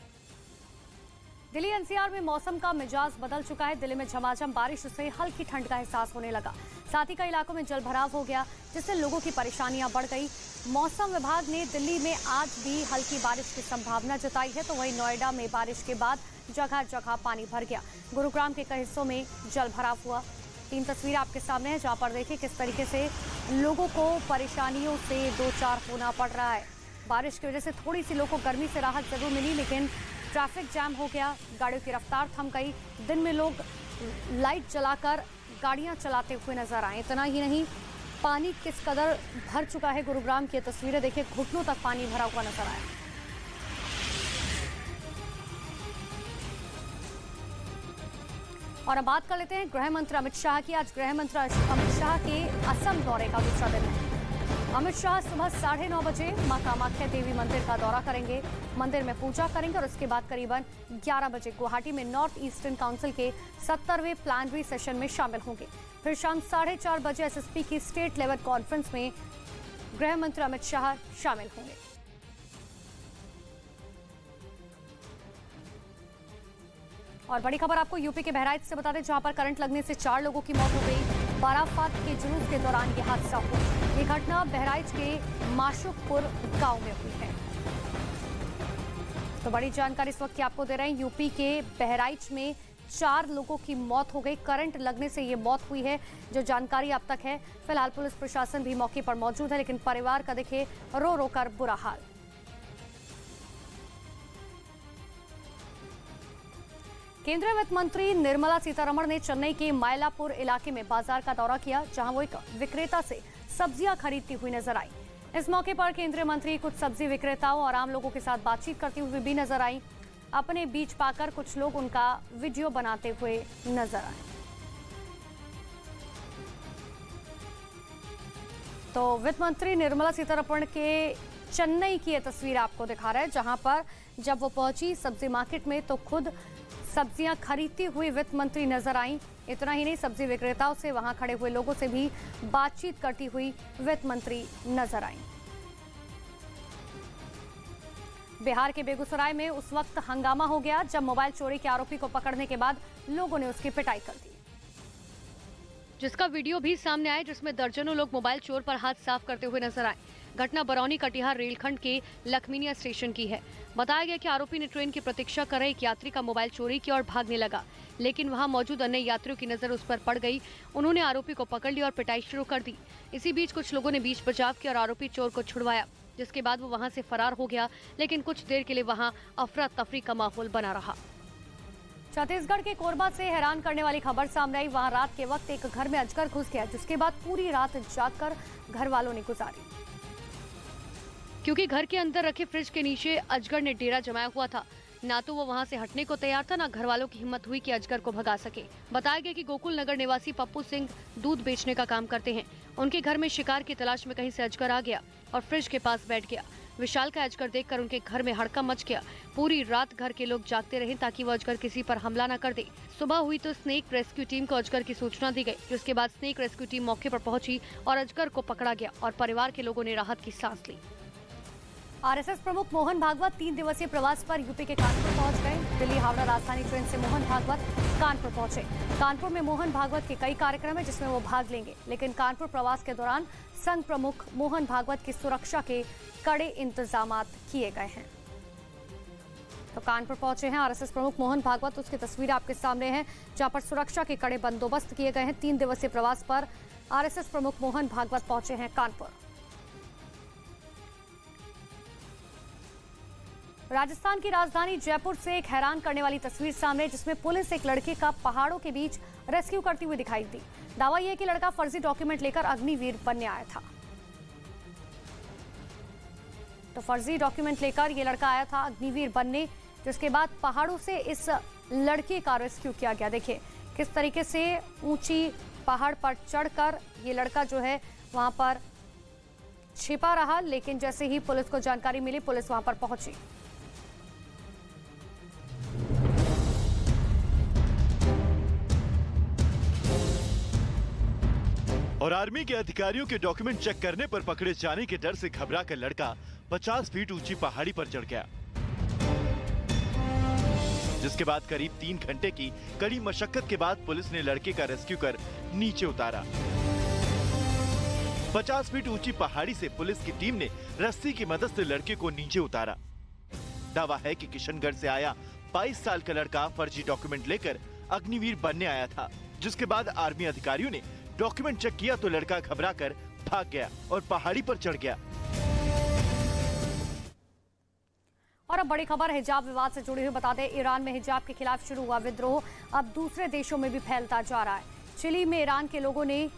दिल्ली एनसीआर में मौसम का मिजाज बदल चुका है। दिल्ली में झमाझम बारिश से हल्की ठंड का एहसास होने लगा। साथ ही कई इलाकों में जल भराव हो गया, जिससे लोगों की परेशानियां बढ़ गई। मौसम विभाग ने दिल्ली में आज भी हल्की बारिश की संभावना जताई है, तो वहीं नोएडा में बारिश के बाद जगह जगह पानी भर गया। गुरुग्राम के कई हिस्सों में जल भराव हुआ। 3 तस्वीरें आपके सामने हैं, जहाँ पर देखिए किस तरीके से लोगों को परेशानियों से दो चार होना पड़ रहा है। बारिश की वजह से थोड़ी सी लोगों को गर्मी से राहत जरूर मिली, लेकिन ट्रैफिक जाम हो गया, गाड़ियों की रफ्तार थम गई। दिन में लोग लाइट जलाकर गाड़ियां चलाते हुए नजर आए। इतना ही नहीं, पानी किस कदर भर चुका है। गुरुग्राम की तस्वीरें देखिए, घुटनों तक पानी भरा हुआ नजर आया। और अब बात कर लेते हैं गृह मंत्री अमित शाह की। आज गृह मंत्री अमित शाह के असम दौरे का दूसरा दिन है। अमित शाह सुबह 9:30 बजे मां कामाख्या देवी मंदिर का दौरा करेंगे, मंदिर में पूजा करेंगे और उसके बाद करीबन 11 बजे गुवाहाटी में नॉर्थ ईस्टर्न काउंसिल के 70वें प्लानरी सेशन में शामिल होंगे। फिर शाम 4:30 बजे एसएसपी की स्टेट लेवल कॉन्फ्रेंस में गृह मंत्री अमित शाह शामिल होंगे। और बड़ी खबर आपको यूपी के बहराइच से बता दें, जहां पर करंट लगने से 4 लोगों की मौत हो गई। बाराफात के जुलूस के दौरान यह हादसा हुआ। ये घटना बहराइच के माशुकपुर गांव में हुई है। तो बड़ी जानकारी इस वक्त की आपको दे रहे हैं। यूपी के बहराइच में 4 लोगों की मौत हो गई। करंट लगने से ये मौत हुई है, जो जानकारी अब तक है। फिलहाल पुलिस प्रशासन भी मौके पर मौजूद है, लेकिन परिवार का देखिए रो रो कर बुरा हाल। केंद्रीय वित्त मंत्री निर्मला सीतारमण ने चेन्नई के मायलापुर इलाके में बाजार का दौरा किया, जहां वो एक विक्रेता से सब्जियां खरीदती हुई नजर आई। इस मौके पर केंद्रीय मंत्री कुछ सब्जी विक्रेताओं और आम लोगों के साथ बातचीत करती हुई भी नजर आई। अपने बीच पाकर कुछ लोग उनका वीडियो बनाते हुए नजर आए। तो वित्त मंत्री निर्मला सीतारमण के चेन्नई की यह तस्वीर आपको दिखा रहा है, जहां पर जब वो पहुंची सब्जी मार्केट में तो खुद सब्जियां खरीदती हुई वित्त मंत्री नजर आई। इतना ही नहीं, सब्जी विक्रेताओं से, वहां खड़े हुए लोगों से भी बातचीत करती हुई वित्त मंत्री नजर आई। बिहार के बेगूसराय में उस वक्त हंगामा हो गया जब मोबाइल चोरी के आरोपी को पकड़ने के बाद लोगों ने उसकी पिटाई कर दी, जिसका वीडियो भी सामने आया, जिसमें दर्जनों लोग मोबाइल चोर पर हाथ साफ करते हुए नजर आए। घटना बरौनी कटिहार रेलखंड के लखमीनिया स्टेशन की है। बताया गया कि आरोपी ने ट्रेन की प्रतीक्षा कर रहे एक यात्री का मोबाइल चोरी किया और भागने लगा, लेकिन वहां मौजूद अन्य यात्रियों की नजर उस पर पड़ गई। उन्होंने आरोपी को पकड़ लिया और पिटाई शुरू कर दी। इसी बीच कुछ लोगों ने बीच बचाव किया और आरोपी चोर को छुड़वाया, जिसके बाद वो वहां से फरार हो गया, लेकिन कुछ देर के लिए वहां अफरा तफरी का माहौल बना रहा। छत्तीसगढ़ के कोरबा से हैरान करने वाली खबर सामने आई। वहां रात के वक्त एक घर में अजगर घुस गया, जिसके बाद पूरी रात जागकर घर वालों ने गुजारी, क्योंकि घर के अंदर रखे फ्रिज के नीचे अजगर ने डेरा जमाया हुआ था। ना तो वो वहां से हटने को तैयार था, ना घर वालों की हिम्मत हुई कि अजगर को भगा सके। बताया गया कि गोकुल नगर निवासी पप्पू सिंह दूध बेचने का काम करते हैं। उनके घर में शिकार की तलाश में कहीं से अजगर आ गया और फ्रिज के पास बैठ गया। विशाल का अजगर देखकर उनके घर में हड़कंप मच गया। पूरी रात घर के लोग जागते रहे ताकि वो अजगर किसी पर हमला न कर दे। सुबह हुई तो स्नेक रेस्क्यू टीम को अजगर की सूचना दी गई, जिसके बाद स्नेक रेस्क्यू टीम मौके पर पहुंची और अजगर को पकड़ा गया और परिवार के लोगों ने राहत की सांस ली। आरएसएस प्रमुख मोहन भागवत 3 दिवसीय प्रवास पर यूपी के कानपुर पहुंच गए। दिल्ली हावड़ा राजधानी ट्रेन से मोहन भागवत कानपुर पहुंचे। कानपुर में मोहन भागवत के कई कार्यक्रम है, जिसमें वो भाग लेंगे, लेकिन कानपुर प्रवास के दौरान संघ प्रमुख मोहन भागवत की सुरक्षा के कड़े इंतजाम किए गए हैं। तो कानपुर पहुंचे हैं आरएसएस प्रमुख मोहन भागवत, उसकी तस्वीर आपके सामने है, जहां पर सुरक्षा के कड़े बंदोबस्त किए गए हैं। 3 दिवसीय प्रवास पर आरएसएस प्रमुख मोहन भागवत पहुंचे हैं कानपुर। राजस्थान की राजधानी जयपुर से एक हैरान करने वाली तस्वीर सामने, जिसमें पुलिस एक लड़के का पहाड़ों के बीच रेस्क्यू करती हुई दिखाई दी। दावा यह है कि लड़का फर्जी डॉक्यूमेंट लेकर अग्निवीर बनने आया था। तो फर्जी डॉक्यूमेंट लेकर यह लड़का आया था अग्निवीर बनने, जिसके बाद पहाड़ों से इस लड़के का रेस्क्यू किया गया। देखिए किस तरीके से ऊंची पहाड़ पर चढ़कर ये लड़का जो है वहां पर छिपा रहा, लेकिन जैसे ही पुलिस को जानकारी मिली, पुलिस वहां पर पहुंची। और आर्मी के अधिकारियों के डॉक्यूमेंट चेक करने पर पकड़े जाने के डर से घबरा कर लड़का 50 फीट ऊंची पहाड़ी पर चढ़ गया, जिसके बाद करीब 3 घंटे की कड़ी मशक्कत के बाद पुलिस ने लड़के का रेस्क्यू कर नीचे उतारा। 50 फीट ऊंची पहाड़ी से पुलिस की टीम ने रस्सी की मदद से लड़के को नीचे उतारा। दावा है कि किशनगढ़ से आया 22 साल का लड़का फर्जी डॉक्यूमेंट लेकर अग्निवीर बनने आया था, जिसके बाद आर्मी अधिकारियों ने डॉक्यूमेंट चेक किया तो लड़का घबराकर भाग गया और पहाड़ी पर चढ़ गया। और अब बड़ी खबर हिजाब विवाद से जुड़ी हुई बता दें, ईरान में हिजाब के खिलाफ शुरू हुआ विद्रोह अब दूसरे देशों में भी फैलता जा रहा है। चिली में ईरान के लोगों ने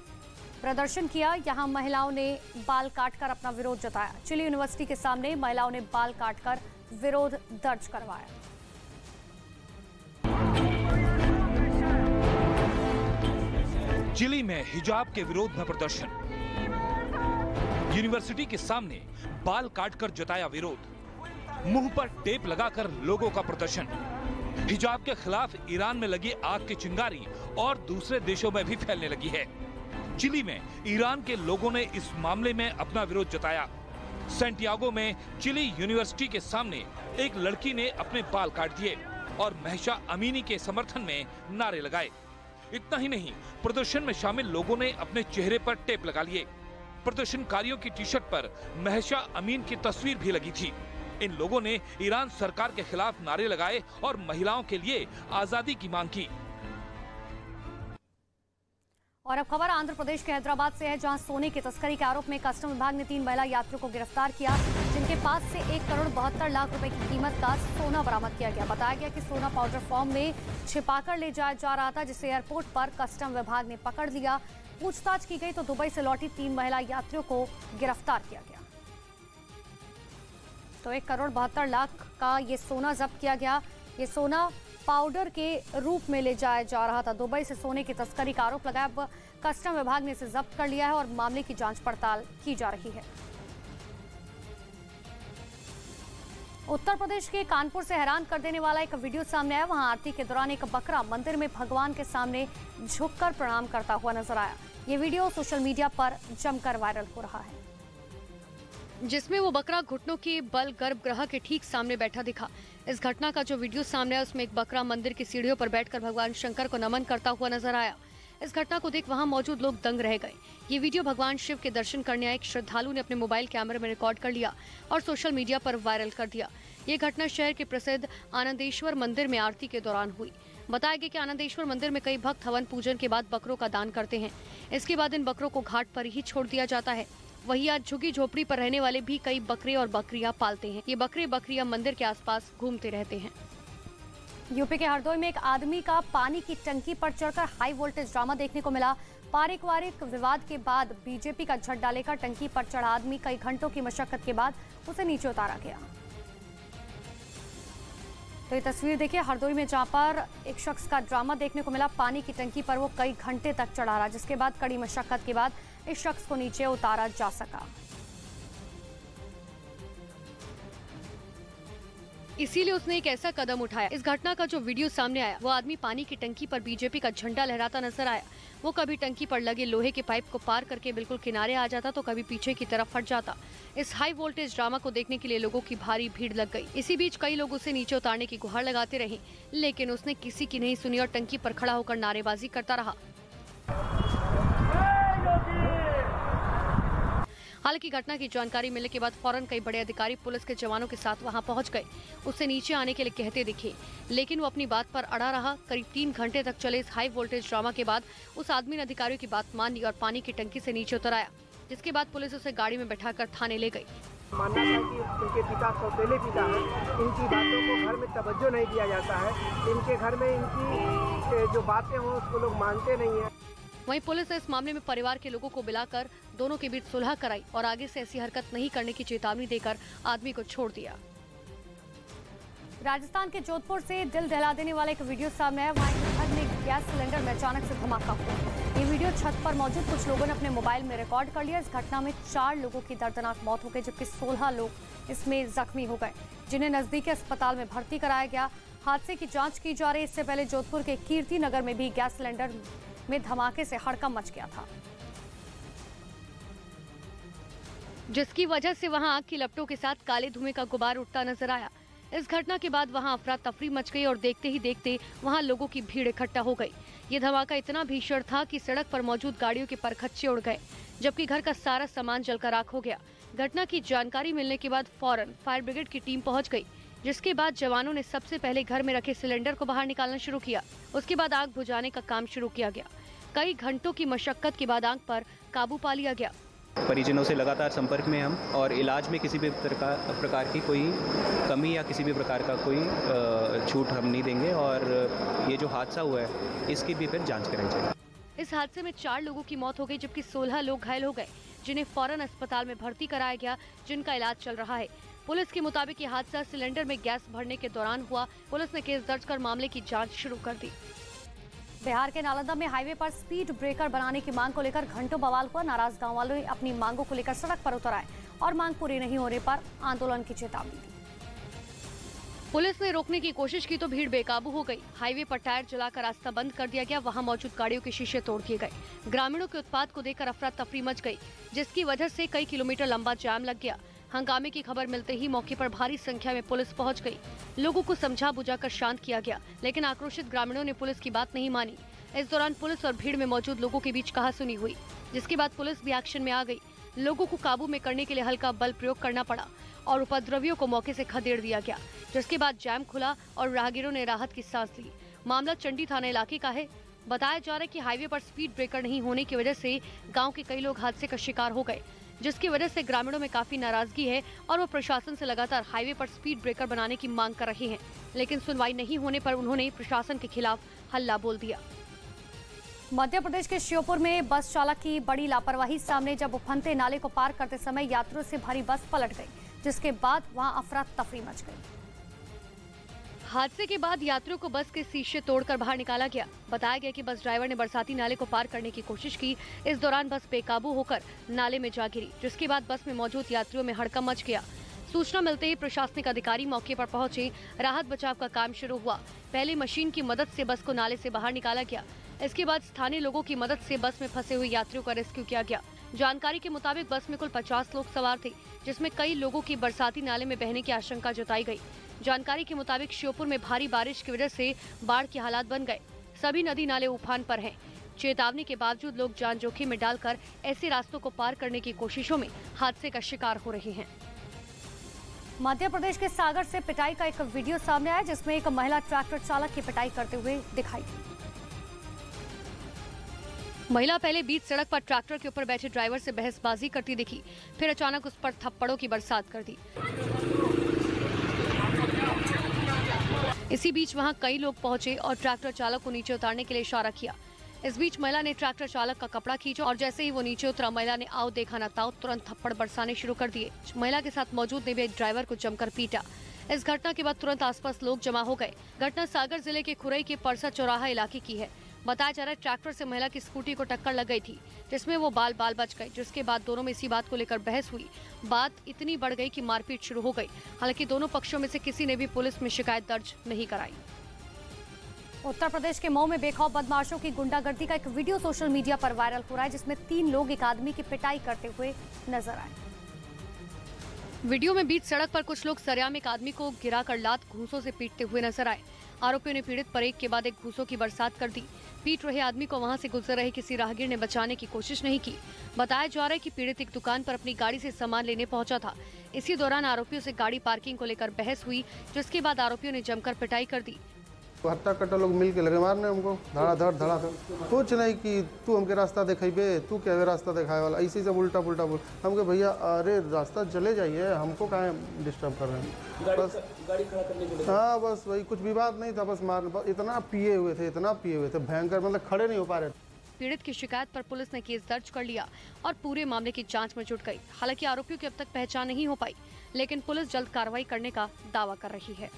प्रदर्शन किया, यहां महिलाओं ने बाल काटकर अपना विरोध जताया। चिली यूनिवर्सिटी के सामने महिलाओं ने बाल काटकर विरोध दर्ज करवाया। चिली में हिजाब के विरोध में प्रदर्शन, यूनिवर्सिटी के सामने बाल काटकर जताया विरोध, मुंह पर टेप लगाकर लोगों का प्रदर्शन। हिजाब के खिलाफ ईरान में लगी आग की चिंगारी और दूसरे देशों में भी फैलने लगी है। चिली में ईरान के लोगों ने इस मामले में अपना विरोध जताया। सैंटियागो में चिली यूनिवर्सिटी के सामने एक लड़की ने अपने बाल काट दिए और महशा अमीनी के समर्थन में नारे लगाए। इतना ही नहीं, प्रदर्शन में शामिल लोगों ने अपने चेहरे पर टेप लगा लिए। प्रदर्शनकारियों की टी शर्ट पर महशा अमीन की तस्वीर भी लगी थी। इन लोगों ने ईरान सरकार के खिलाफ नारे लगाए और महिलाओं के लिए आजादी की मांग की। और अब खबर आंध्र प्रदेश के हैदराबाद से है, जहां सोने की तस्करी के आरोप में कस्टम विभाग ने 3 महिला यात्रियों को गिरफ्तार किया, जिनके पास से 1 करोड़ 72 लाख रुपए की कीमत का सोना बरामद किया गया। बताया गया कि सोना पाउडर फॉर्म में छिपाकर ले जाया जा रहा था, जिसे एयरपोर्ट पर कस्टम विभाग ने पकड़ लिया। पूछताछ की गई तो दुबई से लौटी 3 महिला यात्रियों को गिरफ्तार किया गया। तो 1 करोड़ 72 लाख का ये सोना जब्त किया गया। ये सोना पाउडर के रूप में ले जाया जा रहा था। दुबई से सोने की तस्करी का आरोप लगाया। अब कस्टम विभाग ने इसे जब्त कर लिया है और मामले की जांच पड़ताल की जा रही है। उत्तर प्रदेश के कानपुर से हैरान कर देने वाला एक वीडियो सामने आया। वहां आरती के दौरान एक बकरा मंदिर में भगवान के सामने झुककर प्रणाम करता हुआ नजर आया। ये वीडियो सोशल मीडिया पर जमकर वायरल हो रहा है, जिसमें वो बकरा घुटनों के बल गर्भगृह के ठीक सामने बैठा दिखा। इस घटना का जो वीडियो सामने आया उसमें एक बकरा मंदिर की सीढ़ियों पर बैठकर भगवान शंकर को नमन करता हुआ नजर आया। इस घटना को देख वहां मौजूद लोग दंग रह गए। ये वीडियो भगवान शिव के दर्शन करने आए एक श्रद्धालु ने अपने मोबाइल कैमरे में रिकॉर्ड कर लिया और सोशल मीडिया पर वायरल कर दिया। ये घटना शहर के प्रसिद्ध आनंदेश्वर मंदिर में आरती के दौरान हुई। बताया गया कि आनंदेश्वर मंदिर में कई भक्त हवन पूजन के बाद बकरों का दान करते हैं। इसके बाद इन बकरों को घाट पर ही छोड़ दिया जाता है। वहीं आज झुग्गी झोपड़ी पर रहने वाले भी कई बकरे और बकरियां पालते हैं। ये बकरे बकरियां मंदिर के आसपास घूमते रहते हैं। यूपी के हरदोई में एक आदमी का पानी की टंकी पर चढ़कर हाई वोल्टेज ड्रामा देखने को मिला। पारिवारिक विवाद के बाद बीजेपी का झंडा लेकर टंकी पर चढ़ा आदमी कई घंटों की मशक्कत के बाद उसे नीचे उतारा गया। तो ये तस्वीर देखिए हरदोई में, जहां पर एक शख्स का ड्रामा देखने को मिला। पानी की टंकी पर वो कई घंटे तक चढ़ा रहा, जिसके बाद कड़ी मशक्कत के बाद इस शख्स को नीचे उतारा जा सका। इसीलिए उसने एक ऐसा कदम उठाया। इस घटना का जो वीडियो सामने आया, वो आदमी पानी की टंकी पर बीजेपी का झंडा लहराता नजर आया। वो कभी टंकी पर लगे लोहे के पाइप को पार करके बिल्कुल किनारे आ जाता तो कभी पीछे की तरफ हट जाता। इस हाई वोल्टेज ड्रामा को देखने के लिए लोगों की भारी भीड़ लग गई। इसी बीच कई लोग उसे नीचे उतारने की गुहार लगाते रहे, लेकिन उसने किसी की नहीं सुनी और टंकी पर खड़ा होकर नारेबाजी करता रहा। हालांकि घटना की जानकारी मिलने के बाद फौरन कई बड़े अधिकारी पुलिस के जवानों के साथ वहां पहुंच गए। उससे नीचे आने के लिए कहते दिखे, लेकिन वो अपनी बात पर अड़ा रहा। करीब 3 घंटे तक चले इस हाई वोल्टेज ड्रामा के बाद उस आदमी ने अधिकारियों की बात मान ली और पानी की टंकी से नीचे उतर आया, जिसके बाद पुलिस उसे गाड़ी में बैठाकर थाने ले गई। मानना था कि इनके पिता सौतेले पिता हैं, इनकी बातों को घर में तवज्जो नहीं दिया जाता है। इनके घर में इनकी जो बातें हों उसको लोग मानते नहीं हैं। वहीं पुलिस ने इस मामले में परिवार के लोगों को बुलाकर दोनों के बीच सुलह कराई और आगे से ऐसी हरकत नहीं करने की चेतावनी देकर आदमी को छोड़ दिया। राजस्थान के जोधपुर से दिल दहला देने वाला एक वीडियो सामने आया। वहाँ एक घर में गैस सिलेंडर में अचानक से धमाका हुआ। ये वीडियो छत पर मौजूद कुछ लोगों ने अपने मोबाइल में रिकॉर्ड कर लिया। इस घटना में 4 लोगों की दर्दनाक मौत हो गई, जबकि 16 लोग इसमें जख्मी हो गए, जिन्हें नजदीकी अस्पताल में भर्ती कराया गया। हादसे की जांच की जा रही है। इससे पहले जोधपुर के कीर्ति नगर में भी गैस सिलेंडर में धमाके से हड़कंप मच गया था, जिसकी वजह से वहां आग की लपटों के साथ काले धुएं का गुबार उठता नजर आया। इस घटना के बाद वहां अफरा तफरी मच गई और देखते ही देखते वहां लोगों की भीड़ इकट्ठा हो गई। ये धमाका इतना भीषण था कि सड़क पर मौजूद गाड़ियों के परखच्चे उड़ गए, जबकि घर का सारा सामान जलकर राख हो गया। घटना की जानकारी मिलने के बाद फौरन फायर ब्रिगेड की टीम पहुंच गई, जिसके बाद जवानों ने सबसे पहले घर में रखे सिलेंडर को बाहर निकालना शुरू किया। उसके बाद आग बुझाने का काम शुरू किया गया। कई घंटों की मशक्कत के बाद आग पर काबू पा लिया गया। परिजनों से लगातार संपर्क में हम, और इलाज में किसी भी प्रकार की कोई कमी या किसी भी प्रकार का कोई छूट हम नहीं देंगे, और ये जो हादसा हुआ है इसकी भी फिर जांच करेंगे। इस हादसे में 4 लोगों की मौत हो गई, जबकि 16 लोग घायल हो गए, जिन्हें फौरन अस्पताल में भर्ती कराया गया, जिनका इलाज चल रहा है। पुलिस के मुताबिक ये हादसा सिलेंडर में गैस भरने के दौरान हुआ। पुलिस ने केस दर्ज कर मामले की जाँच शुरू कर दी। बिहार के नालंदा में हाईवे पर स्पीड ब्रेकर बनाने की मांग को लेकर घंटों बवाल हुआ। नाराज गांव वालों ने अपनी मांगों को लेकर सड़क पर उतर आए और मांग पूरी नहीं होने पर आंदोलन की चेतावनी दी। पुलिस ने रोकने की कोशिश की तो भीड़ बेकाबू हो गई। हाईवे पर टायर जलाकर रास्ता बंद कर दिया गया। वहां मौजूद गाड़ियों के शीशे तोड़ दिए गए। ग्रामीणों के उत्पात को देखकर अफरा तफरी मच गई, जिसकी वजह से कई किलोमीटर लंबा जाम लग गया। हंगामे की खबर मिलते ही मौके पर भारी संख्या में पुलिस पहुंच गई। लोगों को समझा बुझाकर शांत किया गया, लेकिन आक्रोशित ग्रामीणों ने पुलिस की बात नहीं मानी। इस दौरान पुलिस और भीड़ में मौजूद लोगों के बीच कहासुनी हुई, जिसके बाद पुलिस भी एक्शन में आ गई। लोगों को काबू में करने के लिए हल्का बल प्रयोग करना पड़ा और उपद्रवियों को मौके से खदेड़ दिया गया, जिसके बाद जाम खुला और राहगीरों ने राहत की सांस ली। मामला चंडी थाना इलाके का है। बताया जा रहा है कि हाईवे पर स्पीड ब्रेकर नहीं होने की वजह से गाँव के कई लोग हादसे का शिकार हो गए, जिसकी वजह से ग्रामीणों में काफी नाराजगी है और वो प्रशासन से लगातार हाईवे पर स्पीड ब्रेकर बनाने की मांग कर रहे हैं। लेकिन सुनवाई नहीं होने पर उन्होंने प्रशासन के खिलाफ हल्ला बोल दिया। मध्य प्रदेश के श्योपुर में बस चालक की बड़ी लापरवाही सामने, जब उफनते नाले को पार करते समय यात्रियों से भरी बस पलट गई, जिसके बाद वहां अफरा तफरी मच गई। हादसे के बाद यात्रियों को बस के शीशे तोड़कर बाहर निकाला गया। बताया गया कि बस ड्राइवर ने बरसाती नाले को पार करने की कोशिश की। इस दौरान बस बेकाबू होकर नाले में जा गिरी, जिसके बाद बस में मौजूद यात्रियों में हड़कंप मच गया। सूचना मिलते ही प्रशासनिक अधिकारी मौके पर पहुंचे। राहत बचाव का काम शुरू हुआ। पहले मशीन की मदद से बस को नाले से बाहर निकाला गया। इसके बाद स्थानीय लोगों की मदद से बस में फंसे हुए यात्रियों का रेस्क्यू किया गया। जानकारी के मुताबिक बस में कुल 50 लोग सवार थे, जिसमें कई लोगों की बरसाती नाले में बहने की आशंका जताई गई। जानकारी के मुताबिक श्योपुर में भारी बारिश की वजह से बाढ़ के हालात बन गए। सभी नदी नाले उफान पर हैं। चेतावनी के बावजूद लोग जान जोखिम में डालकर ऐसे रास्तों को पार करने की कोशिशों में हादसे का शिकार हो रहे हैं। मध्य प्रदेश के सागर से पिटाई का एक वीडियो सामने आया, जिसमें एक महिला ट्रैक्टर चालक की पिटाई करते हुए दिखाई दी। महिला पहले बीच सड़क पर ट्रैक्टर के ऊपर बैठे ड्राइवर से बहसबाजी करती दिखी, फिर अचानक उस पर थप्पड़ों की बरसात कर दी। इसी बीच वहां कई लोग पहुंचे और ट्रैक्टर चालक को नीचे उतारने के लिए इशारा किया। इस बीच महिला ने ट्रैक्टर चालक का कपड़ा खींचा और जैसे ही वो नीचे उतरा, महिला ने आओ देखा ना ताओ तुरंत थप्पड़ बरसाने शुरू कर दिए। महिला के साथ मौजूद ने भी एक ड्राइवर को जमकर पीटा। इस घटना के बाद तुरंत आसपास लोग जमा हो गए। घटना सागर जिले के खुरई के परसा चौराहा इलाके की है। बताया जा रहा है ट्रैक्टर से महिला की स्कूटी को टक्कर लग गई थी, जिसमें वो बाल बच गए, जिसके बाद दोनों में इसी बात को लेकर बहस हुई। बात इतनी बढ़ गई कि मारपीट शुरू हो गई। हालांकि दोनों पक्षों में से किसी ने भी पुलिस में शिकायत दर्ज नहीं कराई। उत्तर प्रदेश के मऊ में बेखौफ बदमाशों की गुंडागर्दी का एक वीडियो सोशल मीडिया पर वायरल हो रहा है, जिसमें 3 लोग एक आदमी की पिटाई करते हुए नजर आए। वीडियो में बीच सड़क पर कुछ लोग सरेआम एक आदमी को गिराकर लात घूंसों से पीटते हुए नजर आए। आरोपियों ने पीड़ित पर एक के बाद एक घूंसों की बरसात कर दी। पीट रहे आदमी को वहां से गुजर रहे किसी राहगीर ने बचाने की कोशिश नहीं की। बताया जा रहा है कि पीड़ित एक दुकान पर अपनी गाड़ी से सामान लेने पहुंचा था। इसी दौरान आरोपियों से गाड़ी पार्किंग को लेकर बहस हुई, जिसके बाद आरोपियों ने जमकर पिटाई कर दी। हट्टा कट्टा लोग मिल के लगे मारने हमको, धड़ाधड़ कुछ नहीं कि तू हमके रास्ता दिखाइबे, तू क्या रास्ता दिखाए वाला, ऐसे सब उल्टा पुल्टा बोल। हमके भैया अरे रास्ता चले जाइए, हमको काहे डिस्टर्ब कर रहे हैं। बस गाड़ी खड़ा करने के लिए, हाँ बस वही, कुछ विवाद नहीं था, बस मार। इतना पिए हुए थे भयंकर, मतलब खड़े नहीं हो पा रहे। पीड़ित की शिकायत पर पुलिस ने केस दर्ज कर लिया और पूरे मामले की जांच में जुट गई। हालांकि आरोपियों की अब तक पहचान नहीं हो पाई, लेकिन पुलिस जल्द कार्रवाई करने का दावा कर रही है।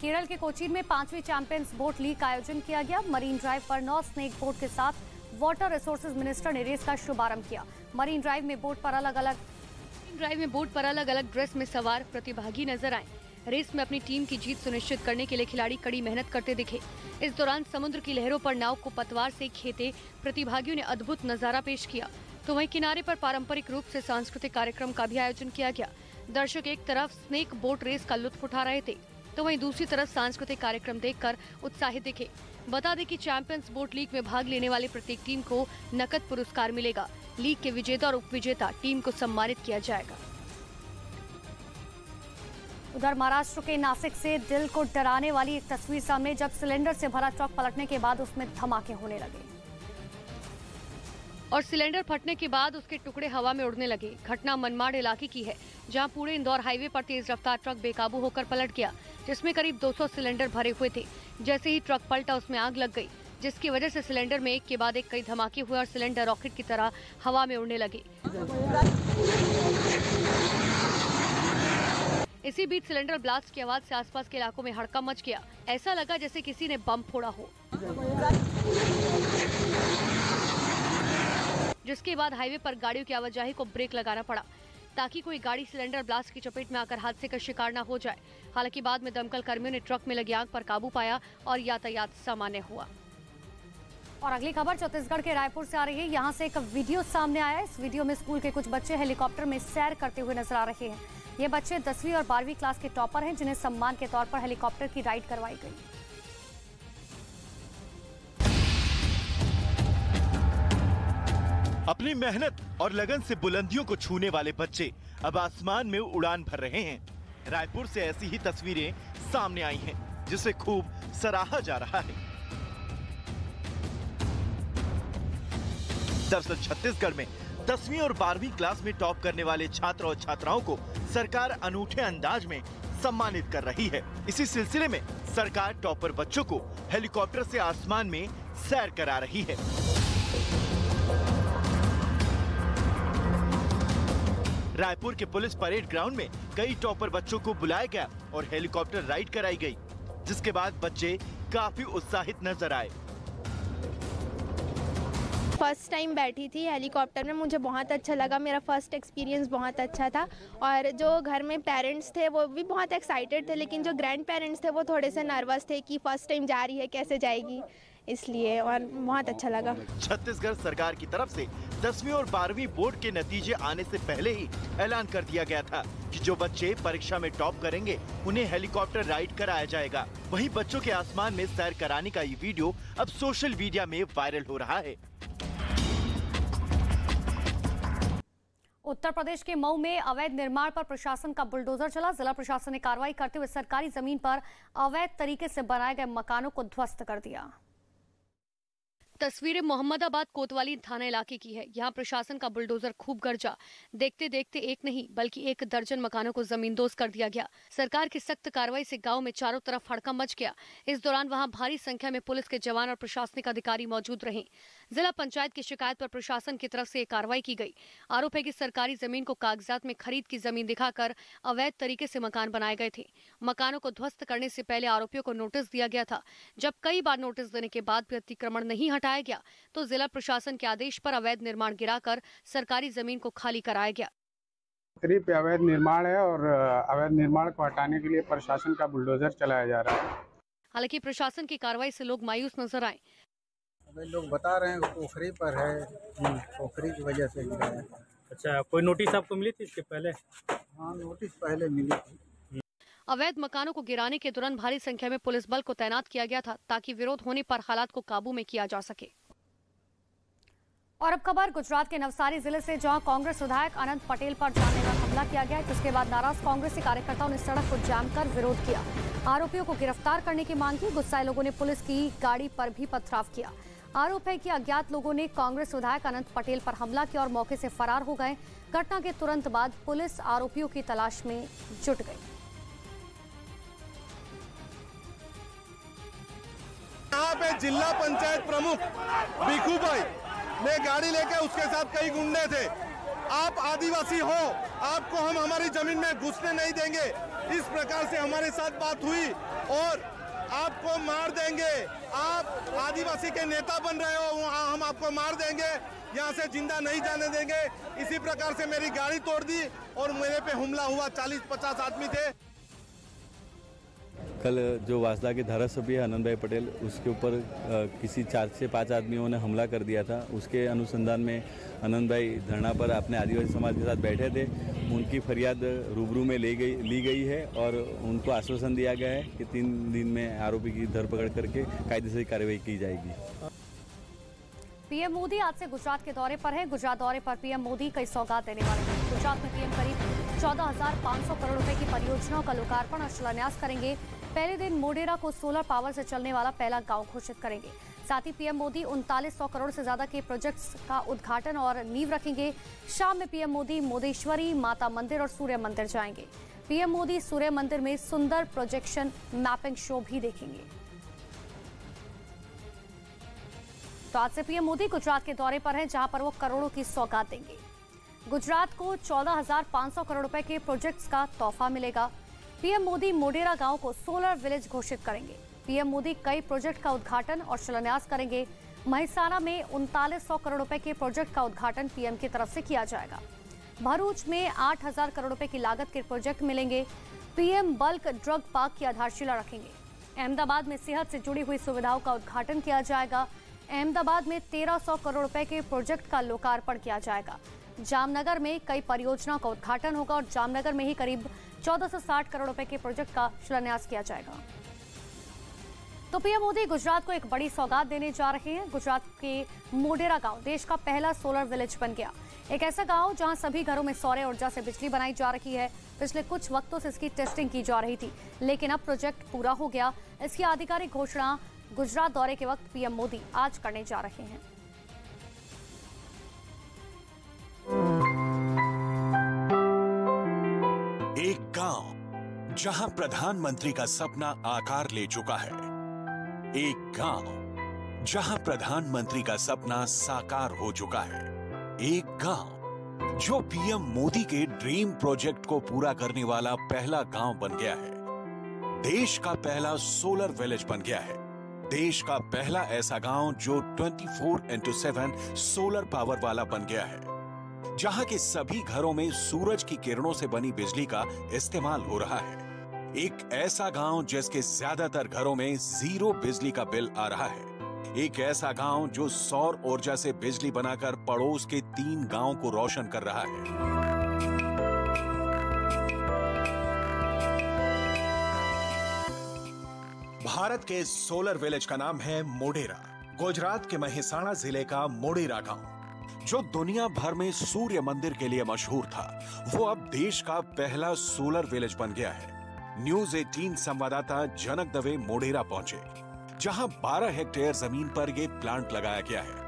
केरल के कोचीन में 5वीं चैंपियंस बोट लीग का आयोजन किया गया। मरीन ड्राइव पर 9 स्नेक बोट के साथ वाटर रिसोर्सेज मिनिस्टर ने रेस का शुभारंभ किया। मरीन ड्राइव में बोट पर अलग अलग ड्रेस में सवार प्रतिभागी नजर आए। रेस में अपनी टीम की जीत सुनिश्चित करने के लिए खिलाड़ी कड़ी मेहनत करते दिखे। इस दौरान समुद्र की लहरों पर नाव को पतवार से खेते प्रतिभागियों ने अद्भुत नजारा पेश किया। तो वहीं किनारे पर पारंपरिक रूप से सांस्कृतिक कार्यक्रम का भी आयोजन किया गया। दर्शक एक तरफ स्नेक बोट रेस का लुत्फ उठा रहे थे तो वहीं दूसरी तरफ सांस्कृतिक कार्यक्रम देखकर उत्साहित दिखे। बता दें कि चैंपियंस बोट लीग में भाग लेने वाली प्रत्येक टीम को नकद पुरस्कार मिलेगा। लीग के विजेता और उपविजेता टीम को सम्मानित किया जाएगा। उधर महाराष्ट्र के नासिक से दिल को डराने वाली एक तस्वीर सामने, जब सिलेंडर से भरा ट्रक पलटने के बाद उसमें धमाके होने लगे और सिलेंडर फटने के बाद उसके टुकड़े हवा में उड़ने लगे। घटना मनमाड़ इलाके की है, जहां पूरे इंदौर हाईवे पर तेज रफ्तार ट्रक बेकाबू होकर पलट गया, जिसमें करीब 200 सिलेंडर भरे हुए थे। जैसे ही ट्रक पलटा उसमें आग लग गई, जिसकी वजह से सिलेंडर में एक के बाद एक कई धमाके हुए और सिलेंडर रॉकेट की तरह हवा में उड़ने लगे। इसी बीच सिलेंडर ब्लास्ट की आवाज से आसपास के इलाकों में हड़कंप मच गया। ऐसा लगा जैसे किसी ने बम फोड़ा हो, जिसके बाद हाईवे पर गाड़ियों की आवाजाही को ब्रेक लगाना पड़ा ताकि कोई गाड़ी सिलेंडर ब्लास्ट की चपेट में आकर हादसे का शिकार न हो जाए। हालांकि बाद में दमकल कर्मियों ने ट्रक में लगी आग पर काबू पाया और यातायात सामान्य हुआ। और अगली खबर छत्तीसगढ़ के रायपुर से आ रही है। यहाँ से एक वीडियो सामने आया है। इस वीडियो में स्कूल के कुछ बच्चे हेलीकॉप्टर में सैर करते हुए नजर आ रहे हैं। ये बच्चे 10वीं और 12वीं क्लास के टॉपर हैं, जिन्हें सम्मान के तौर पर हेलीकॉप्टर की राइड करवाई गई। अपनी मेहनत और लगन से बुलंदियों को छूने वाले बच्चे अब आसमान में उड़ान भर रहे हैं। रायपुर से ऐसी ही तस्वीरें सामने आई हैं, जिसे खूब सराहा जा रहा है। दरअसल छत्तीसगढ़ में 10वीं और 12वीं क्लास में टॉप करने वाले छात्र और छात्राओं को सरकार अनूठे अंदाज में सम्मानित कर रही है। इसी सिलसिले में सरकार टॉपर बच्चों को हेलीकॉप्टर से आसमान में सैर करा रही है। रायपुर के पुलिस परेड ग्राउंड में कई टॉपर बच्चों को बुलाया गया और हेलीकॉप्टर राइड कराई गई, जिसके बाद बच्चे काफी उत्साहित नजर आए। फर्स्ट टाइम बैठी थी हेलीकॉप्टर में, मुझे बहुत अच्छा लगा। मेरा फर्स्ट एक्सपीरियंस बहुत अच्छा था और जो घर में पेरेंट्स थे वो भी बहुत एक्साइटेड थे, लेकिन जो ग्रैंड पेरेंट्स थे वो थोड़े से नर्वस थे कि फर्स्ट टाइम जा रही है, कैसे जाएगी, इसलिए। और बहुत अच्छा लगा। छत्तीसगढ़ सरकार की तरफ से 10वीं और 12वीं बोर्ड के नतीजे आने से पहले ही ऐलान कर दिया गया था कि जो बच्चे परीक्षा में टॉप करेंगे उन्हें हेलीकॉप्टर राइड कराया जाएगा। वहीं बच्चों के आसमान में सैर कराने का ये वीडियो अब सोशल मीडिया में वायरल हो रहा है। उत्तर प्रदेश के मऊ में अवैध निर्माण पर प्रशासन का बुलडोजर चला। जिला प्रशासन ने कार्रवाई करते हुए सरकारी जमीन पर अवैध तरीके से बनाए गए मकानों को ध्वस्त कर दिया। तस्वीरें मोहम्मदाबाद कोतवाली थाना इलाके की है। यहाँ प्रशासन का बुलडोजर खूब गरजा। देखते देखते एक नहीं बल्कि 1 दर्जन मकानों को जमींदोज कर दिया गया। सरकार की सख्त कार्रवाई से गांव में चारों तरफ हड़कंप मच गया। इस दौरान वहां भारी संख्या में पुलिस के जवान और प्रशासनिक अधिकारी मौजूद रहे। जिला पंचायत की शिकायत पर प्रशासन की तरफ से ये कार्रवाई की गई। आरोप है कि सरकारी जमीन को कागजात में खरीद की जमीन दिखाकर अवैध तरीके से मकान बनाए गए थे। मकानों को ध्वस्त करने से पहले आरोपियों को नोटिस दिया गया था। जब कई बार नोटिस देने के बाद भी अतिक्रमण नहीं हटाया गया तो जिला प्रशासन के आदेश पर अवैध निर्माण गिराकर सरकारी जमीन को खाली कराया गया। करीब अवैध निर्माण है और अवैध निर्माण को हटाने के लिए प्रशासन का बुलडोजर चलाया जा रहा है। हालांकि प्रशासन की कार्रवाई से लोग मायूस नजर आए। लोग बता रहे हैं पोखरी पर है, पोखरी की वजह से गिरा है। अच्छा, कोई नोटिस आपको मिली थी इसके पहले? हाँ, नोटिस पहले मिली थी। अवैध मकानों को गिराने के दौरान भारी संख्या में पुलिस बल को तैनात किया गया था ताकि विरोध होने पर हालात को काबू में किया जा सके। और अब खबर गुजरात के नवसारी जिले से, जहां कांग्रेस विधायक अनंत पटेल पर जानलेवा हमला किया गया, जिसके बाद नाराज कांग्रेसी कार्यकर्ताओं ने सड़क को जाम कर विरोध किया। आरोपियों को गिरफ्तार करने की मांग की। गुस्साए लोगों ने पुलिस की गाड़ी पर भी पथराव किया। आरोप है कि अज्ञात लोगों ने कांग्रेस विधायक अनंत पटेल पर हमला किया और मौके से फरार हो गए। घटना के तुरंत बाद पुलिस आरोपियों की तलाश में जुट गई। यहाँ पे जिला पंचायत प्रमुख भिखू भाई ने गाड़ी लेके उसके साथ कई गुंडे थे, आप आदिवासी हो, आपको हम हमारी जमीन में घुसने नहीं देंगे। इस प्रकार से हमारे साथ बात हुई और आपको मार देंगे, आप आदिवासी के नेता बन रहे हो, हम आपको मार देंगे, यहाँ से जिंदा नहीं जाने देंगे। इसी प्रकार से मेरी गाड़ी तोड़ दी और मेरे पे हमला हुआ। 40-50 आदमी थे। कल जो वासदा के धारासभ्य आनंद भाई पटेल, उसके ऊपर किसी 4 से 5 आदमियों ने हमला कर दिया था। उसके अनुसंधान में आनंद भाई धरना पर अपने आदिवासी समाज के साथ बैठे थे। उनकी फरियाद रूबरू में ली गई है और उनको आश्वासन दिया गया है कि 3 दिन में आरोपी की धरपकड़ करके कायदेशीर कार्रवाई की जाएगी। पीएम मोदी आज से गुजरात के दौरे पर है। गुजरात दौरे पर पीएम मोदी कई सौगात देने वाले हैं। गुजरात में पीएम करीब 14,500 करोड़ रुपए की परियोजनाओं का लोकार्पण और शिलान्यास करेंगे। पहले दिन मोढेरा को सोलर पावर से चलने वाला पहला गांव घोषित करेंगे। साथ ही पीएम मोदी 3900 करोड़ से ज्यादा के प्रोजेक्ट्स का उद्घाटन और नींव रखेंगे। शाम में पीएम मोदी मोदेश्वरी माता मंदिर और सूर्य मंदिर जाएंगे। पीएम मोदी सूर्य मंदिर में सुंदर प्रोजेक्शन मैपिंग शो भी देखेंगे। तो आज से पीएम मोदी गुजरात के दौरे पर हैं, जहां पर वो करोड़ों की सौगात देंगे। गुजरात को 14,500 करोड़ रुपए के प्रोजेक्ट्स का तोहफा मिलेगा। पीएम मोदी मोढेरा गांव को सोलर विलेज घोषित करेंगे। पीएम मोदी कई प्रोजेक्ट का उद्घाटन और शिलान्यास करेंगे। महिसाना में 3900 करोड़ रुपए के प्रोजेक्ट का उद्घाटन पीएम की तरफ से किया जाएगा। भरूच में 8,000 करोड़ रुपए की लागत के प्रोजेक्ट मिलेंगे। पीएम बल्क ड्रग पार्क की आधारशिला रखेंगे। अहमदाबाद में सेहत से जुड़ी हुई सुविधाओं का उद्घाटन किया जाएगा। अहमदाबाद में 1300 करोड़ रुपए के प्रोजेक्ट का लोकार्पण किया जाएगा। जामनगर में कई परियोजनाओं का उद्घाटन होगा और जामनगर में ही करीब 1460 करोड़ रुपए के प्रोजेक्ट का शिलान्यास किया जाएगा। तो पीएम मोदी गुजरात को एक बड़ी सौगात देने जा रहे हैं। गुजरात के मोढेरा गांव देश का पहला सोलर विलेज बन गया। एक ऐसा गांव जहां सभी घरों में सौर ऊर्जा से बिजली बनाई जा रही है। पिछले कुछ वक्तों से इसकी टेस्टिंग की जा रही थी, लेकिन अब प्रोजेक्ट पूरा हो गया। इसकी आधिकारिक घोषणा गुजरात दौरे के वक्त पीएम मोदी आज करने जा रहे हैं। एक गांव जहां प्रधानमंत्री का सपना आकार ले चुका है। एक गांव जहां प्रधानमंत्री का सपना साकार हो चुका है। एक गांव जो पीएम मोदी के ड्रीम प्रोजेक्ट को पूरा करने वाला पहला गांव बन गया है। देश का पहला सोलर विलेज बन गया है। देश का पहला ऐसा गांव जो 24/7 सोलर पावर वाला बन गया है, जहां के सभी घरों में सूरज की किरणों से बनी बिजली का इस्तेमाल हो रहा है। एक ऐसा गांव जिसके ज्यादातर घरों में 0 बिजली का बिल आ रहा है। एक ऐसा गांव जो सौर ऊर्जा से बिजली बनाकर पड़ोस के 3 गांव को रोशन कर रहा है। भारत के सोलर विलेज का नाम है मोढेरा। गुजरात के महिसाणा जिले का मोढेरा गांव, जो दुनिया भर में सूर्य मंदिर के लिए मशहूर था, वो अब देश का पहला सोलर विलेज बन गया है। न्यूज 18 संवाददाता जनक दवे मोढेरा पहुंचे, जहां 12 हेक्टेयर जमीन पर ये प्लांट लगाया गया है।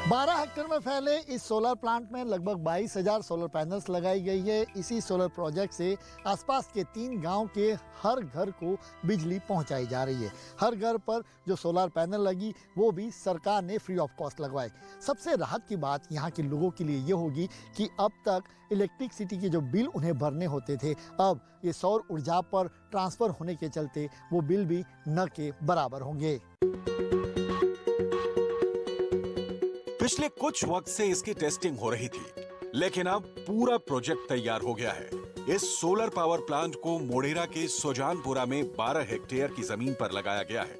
12 हेक्टेयर में फैले इस सोलर प्लांट में लगभग 22,000 सोलर पैनल्स लगाई गई है। इसी सोलर प्रोजेक्ट से आसपास के 3 गांव के हर घर को बिजली पहुंचाई जा रही है। हर घर पर जो सोलर पैनल लगी वो भी सरकार ने फ्री ऑफ कॉस्ट लगवाए। सबसे राहत की बात यहाँ के लोगों के लिए ये होगी कि अब तक इलेक्ट्रिसिटी के जो बिल उन्हें भरने होते थे, अब ये सौर ऊर्जा पर ट्रांसफर होने के चलते वो बिल भी न के बराबर होंगे। पिछले कुछ वक्त से इसकी टेस्टिंग हो रही थी, लेकिन अब पूरा प्रोजेक्ट तैयार हो गया है। इस सोलर पावर प्लांट को मोढेरा के सुजानपुरा में 12 हेक्टेयर की जमीन पर लगाया गया है।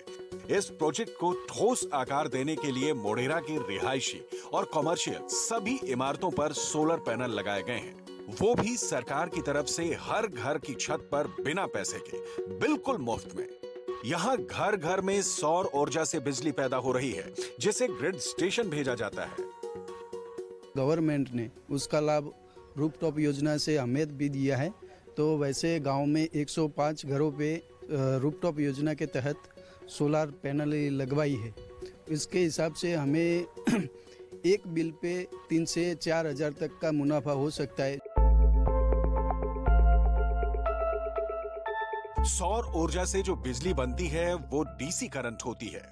इस प्रोजेक्ट को ठोस आकार देने के लिए मोढेरा के रिहायशी और कमर्शियल सभी इमारतों पर सोलर पैनल लगाए गए हैं, वो भी सरकार की तरफ से हर घर की छत पर बिना पैसे के, बिल्कुल मुफ्त में। यहाँ घर घर में सौर ऊर्जा से बिजली पैदा हो रही है, जिसे ग्रिड स्टेशन भेजा जाता है। गवर्नमेंट ने उसका लाभ रूफटॉप योजना से हमें भी दिया है। तो वैसे गांव में 105 घरों पे रूफटॉप योजना के तहत सोलर पैनल लगवाई है। इसके हिसाब से हमें एक बिल पे 3 से 4 हज़ार तक का मुनाफा हो सकता है। सौर ऊर्जा से जो बिजली बनती है वो डीसी करंट होती है।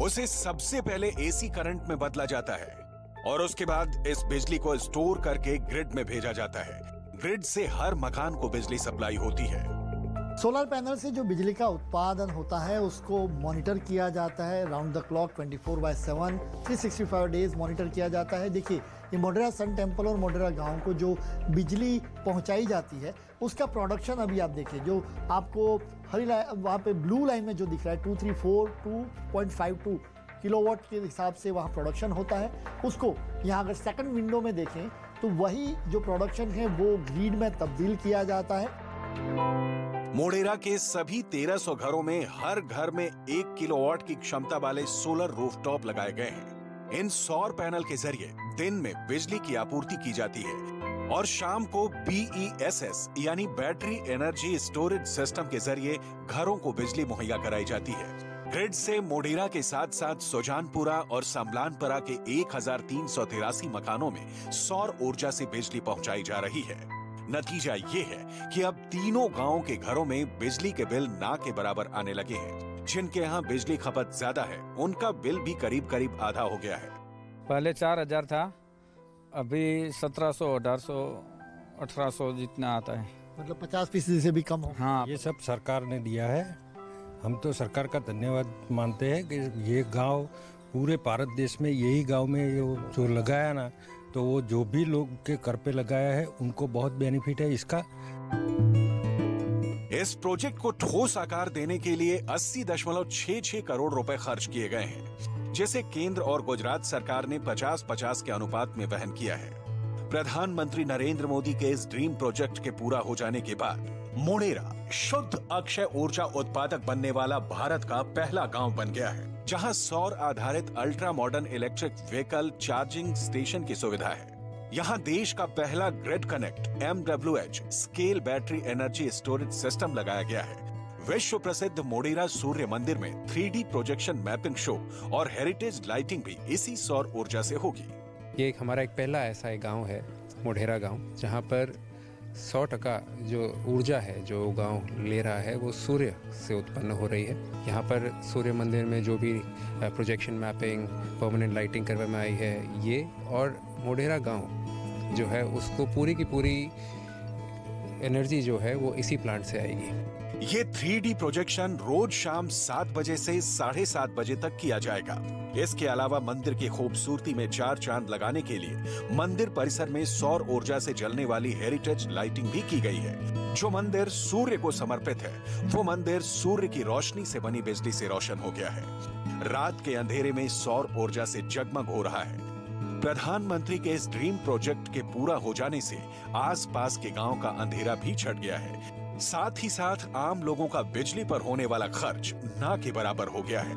उसे सबसे पहले एसी करंट में बदला जाता है। और उसके बाद इस बिजली को स्टोर करके ग्रिड में भेजा जाता है। ग्रिड से हर मकान को बिजली सप्लाई होती है। सोलर पैनल से जो बिजली का उत्पादन होता है उसको मॉनिटर किया जाता है round the clock 24/7 365 days monitor किया जाता है। देखिए, ये मोढेरा सन टेम्पल और मोढेरा गांव को जो बिजली पहुंचाई जाती है उसका प्रोडक्शन अभी आप देखिए, जो आपको हरी लाइन वहाँ पे ब्लू लाइन में जो दिख रहा है 234 किलोवाट के हिसाब से वहाँ प्रोडक्शन होता है। उसको यहाँ अगर सेकंड विंडो में देखें तो वही जो प्रोडक्शन है वो ग्रिड में तब्दील किया जाता है। मोढेरा के सभी 1300 घरों में हर घर में 1 किलोवाट की क्षमता वाले सोलर रूफटॉप लगाए गए हैं। इन सौर पैनल के जरिए दिन में बिजली की आपूर्ति की जाती है और शाम को BESS यानी बैटरी एनर्जी स्टोरेज सिस्टम के जरिए घरों को बिजली मुहैया कराई जाती है। ग्रिड से मोढेरा के साथ साथ सुजानपुरा और समलानपुरा के 1383 मकानों में सौर ऊर्जा से बिजली पहुंचाई जा रही है। नतीजा ये है कि अब तीनों गांवों के घरों में बिजली के बिल ना के बराबर आने लगे हैं। जिनके यहाँ बिजली खपत ज्यादा है उनका बिल भी करीब आधा हो गया है। पहले 4000 था, अभी 1700, 1800, 1800 जितना आता है। मतलब 50% से भी कम हो। हाँ, ये सब सरकार ने दिया है। हम तो सरकार का धन्यवाद मानते हैं कि ये गांव पूरे भारत देश में यही गांव में ये जो लगाया ना, तो वो जो भी लोग के कर पे लगाया है उनको बहुत बेनिफिट है इसका। इस प्रोजेक्ट को ठोस आकार देने के लिए 80.66 करोड़ रुपए खर्च किए गए हैं, जिसे केंद्र और गुजरात सरकार ने 50-50 के अनुपात में वहन किया है। प्रधानमंत्री नरेंद्र मोदी के इस ड्रीम प्रोजेक्ट के पूरा हो जाने के बाद मोढेरा शुद्ध अक्षय ऊर्जा उत्पादक बनने वाला भारत का पहला गांव बन गया है, जहां सौर आधारित ultra modern electric vehicle charging station की सुविधा है। यहां देश का पहला grid connect MWH scale battery energy storage system लगाया गया है। विश्व प्रसिद्ध मोढेरा सूर्य मंदिर में 3D प्रोजेक्शन मैपिंग शो और हेरिटेज लाइटिंग भी इसी सौर ऊर्जा से होगी। ये एक हमारा पहला ऐसा गांव है मोढेरा गांव, जहां पर 100% जो ऊर्जा है जो गांव ले रहा है वो सूर्य से उत्पन्न हो रही है। यहाँ पर सूर्य मंदिर में जो भी प्रोजेक्शन मैपिंग, परमानेंट लाइटिंग करवा में आई है ये, और मोढेरा गांव जो है उसको पूरी की पूरी एनर्जी जो है वो इसी प्लांट से आएगी। ये 3D प्रोजेक्शन रोज शाम 7 बजे से 7:30 बजे तक किया जाएगा। इसके अलावा मंदिर की खूबसूरती में 4 चांद लगाने के लिए मंदिर परिसर में सौर ऊर्जा से जलने वाली हेरिटेज लाइटिंग भी की गई है। जो मंदिर सूर्य को समर्पित है वो मंदिर सूर्य की रोशनी से बनी बिजली से रोशन हो गया है। रात के अंधेरे में सौर ऊर्जा से जगमग हो रहा है। प्रधानमंत्री के इस ड्रीम प्रोजेक्ट के पूरा हो जाने से आसपास के गांव का अंधेरा भी छट गया है। साथ ही साथ आम लोगों का बिजली पर होने वाला खर्च ना के बराबर हो गया है।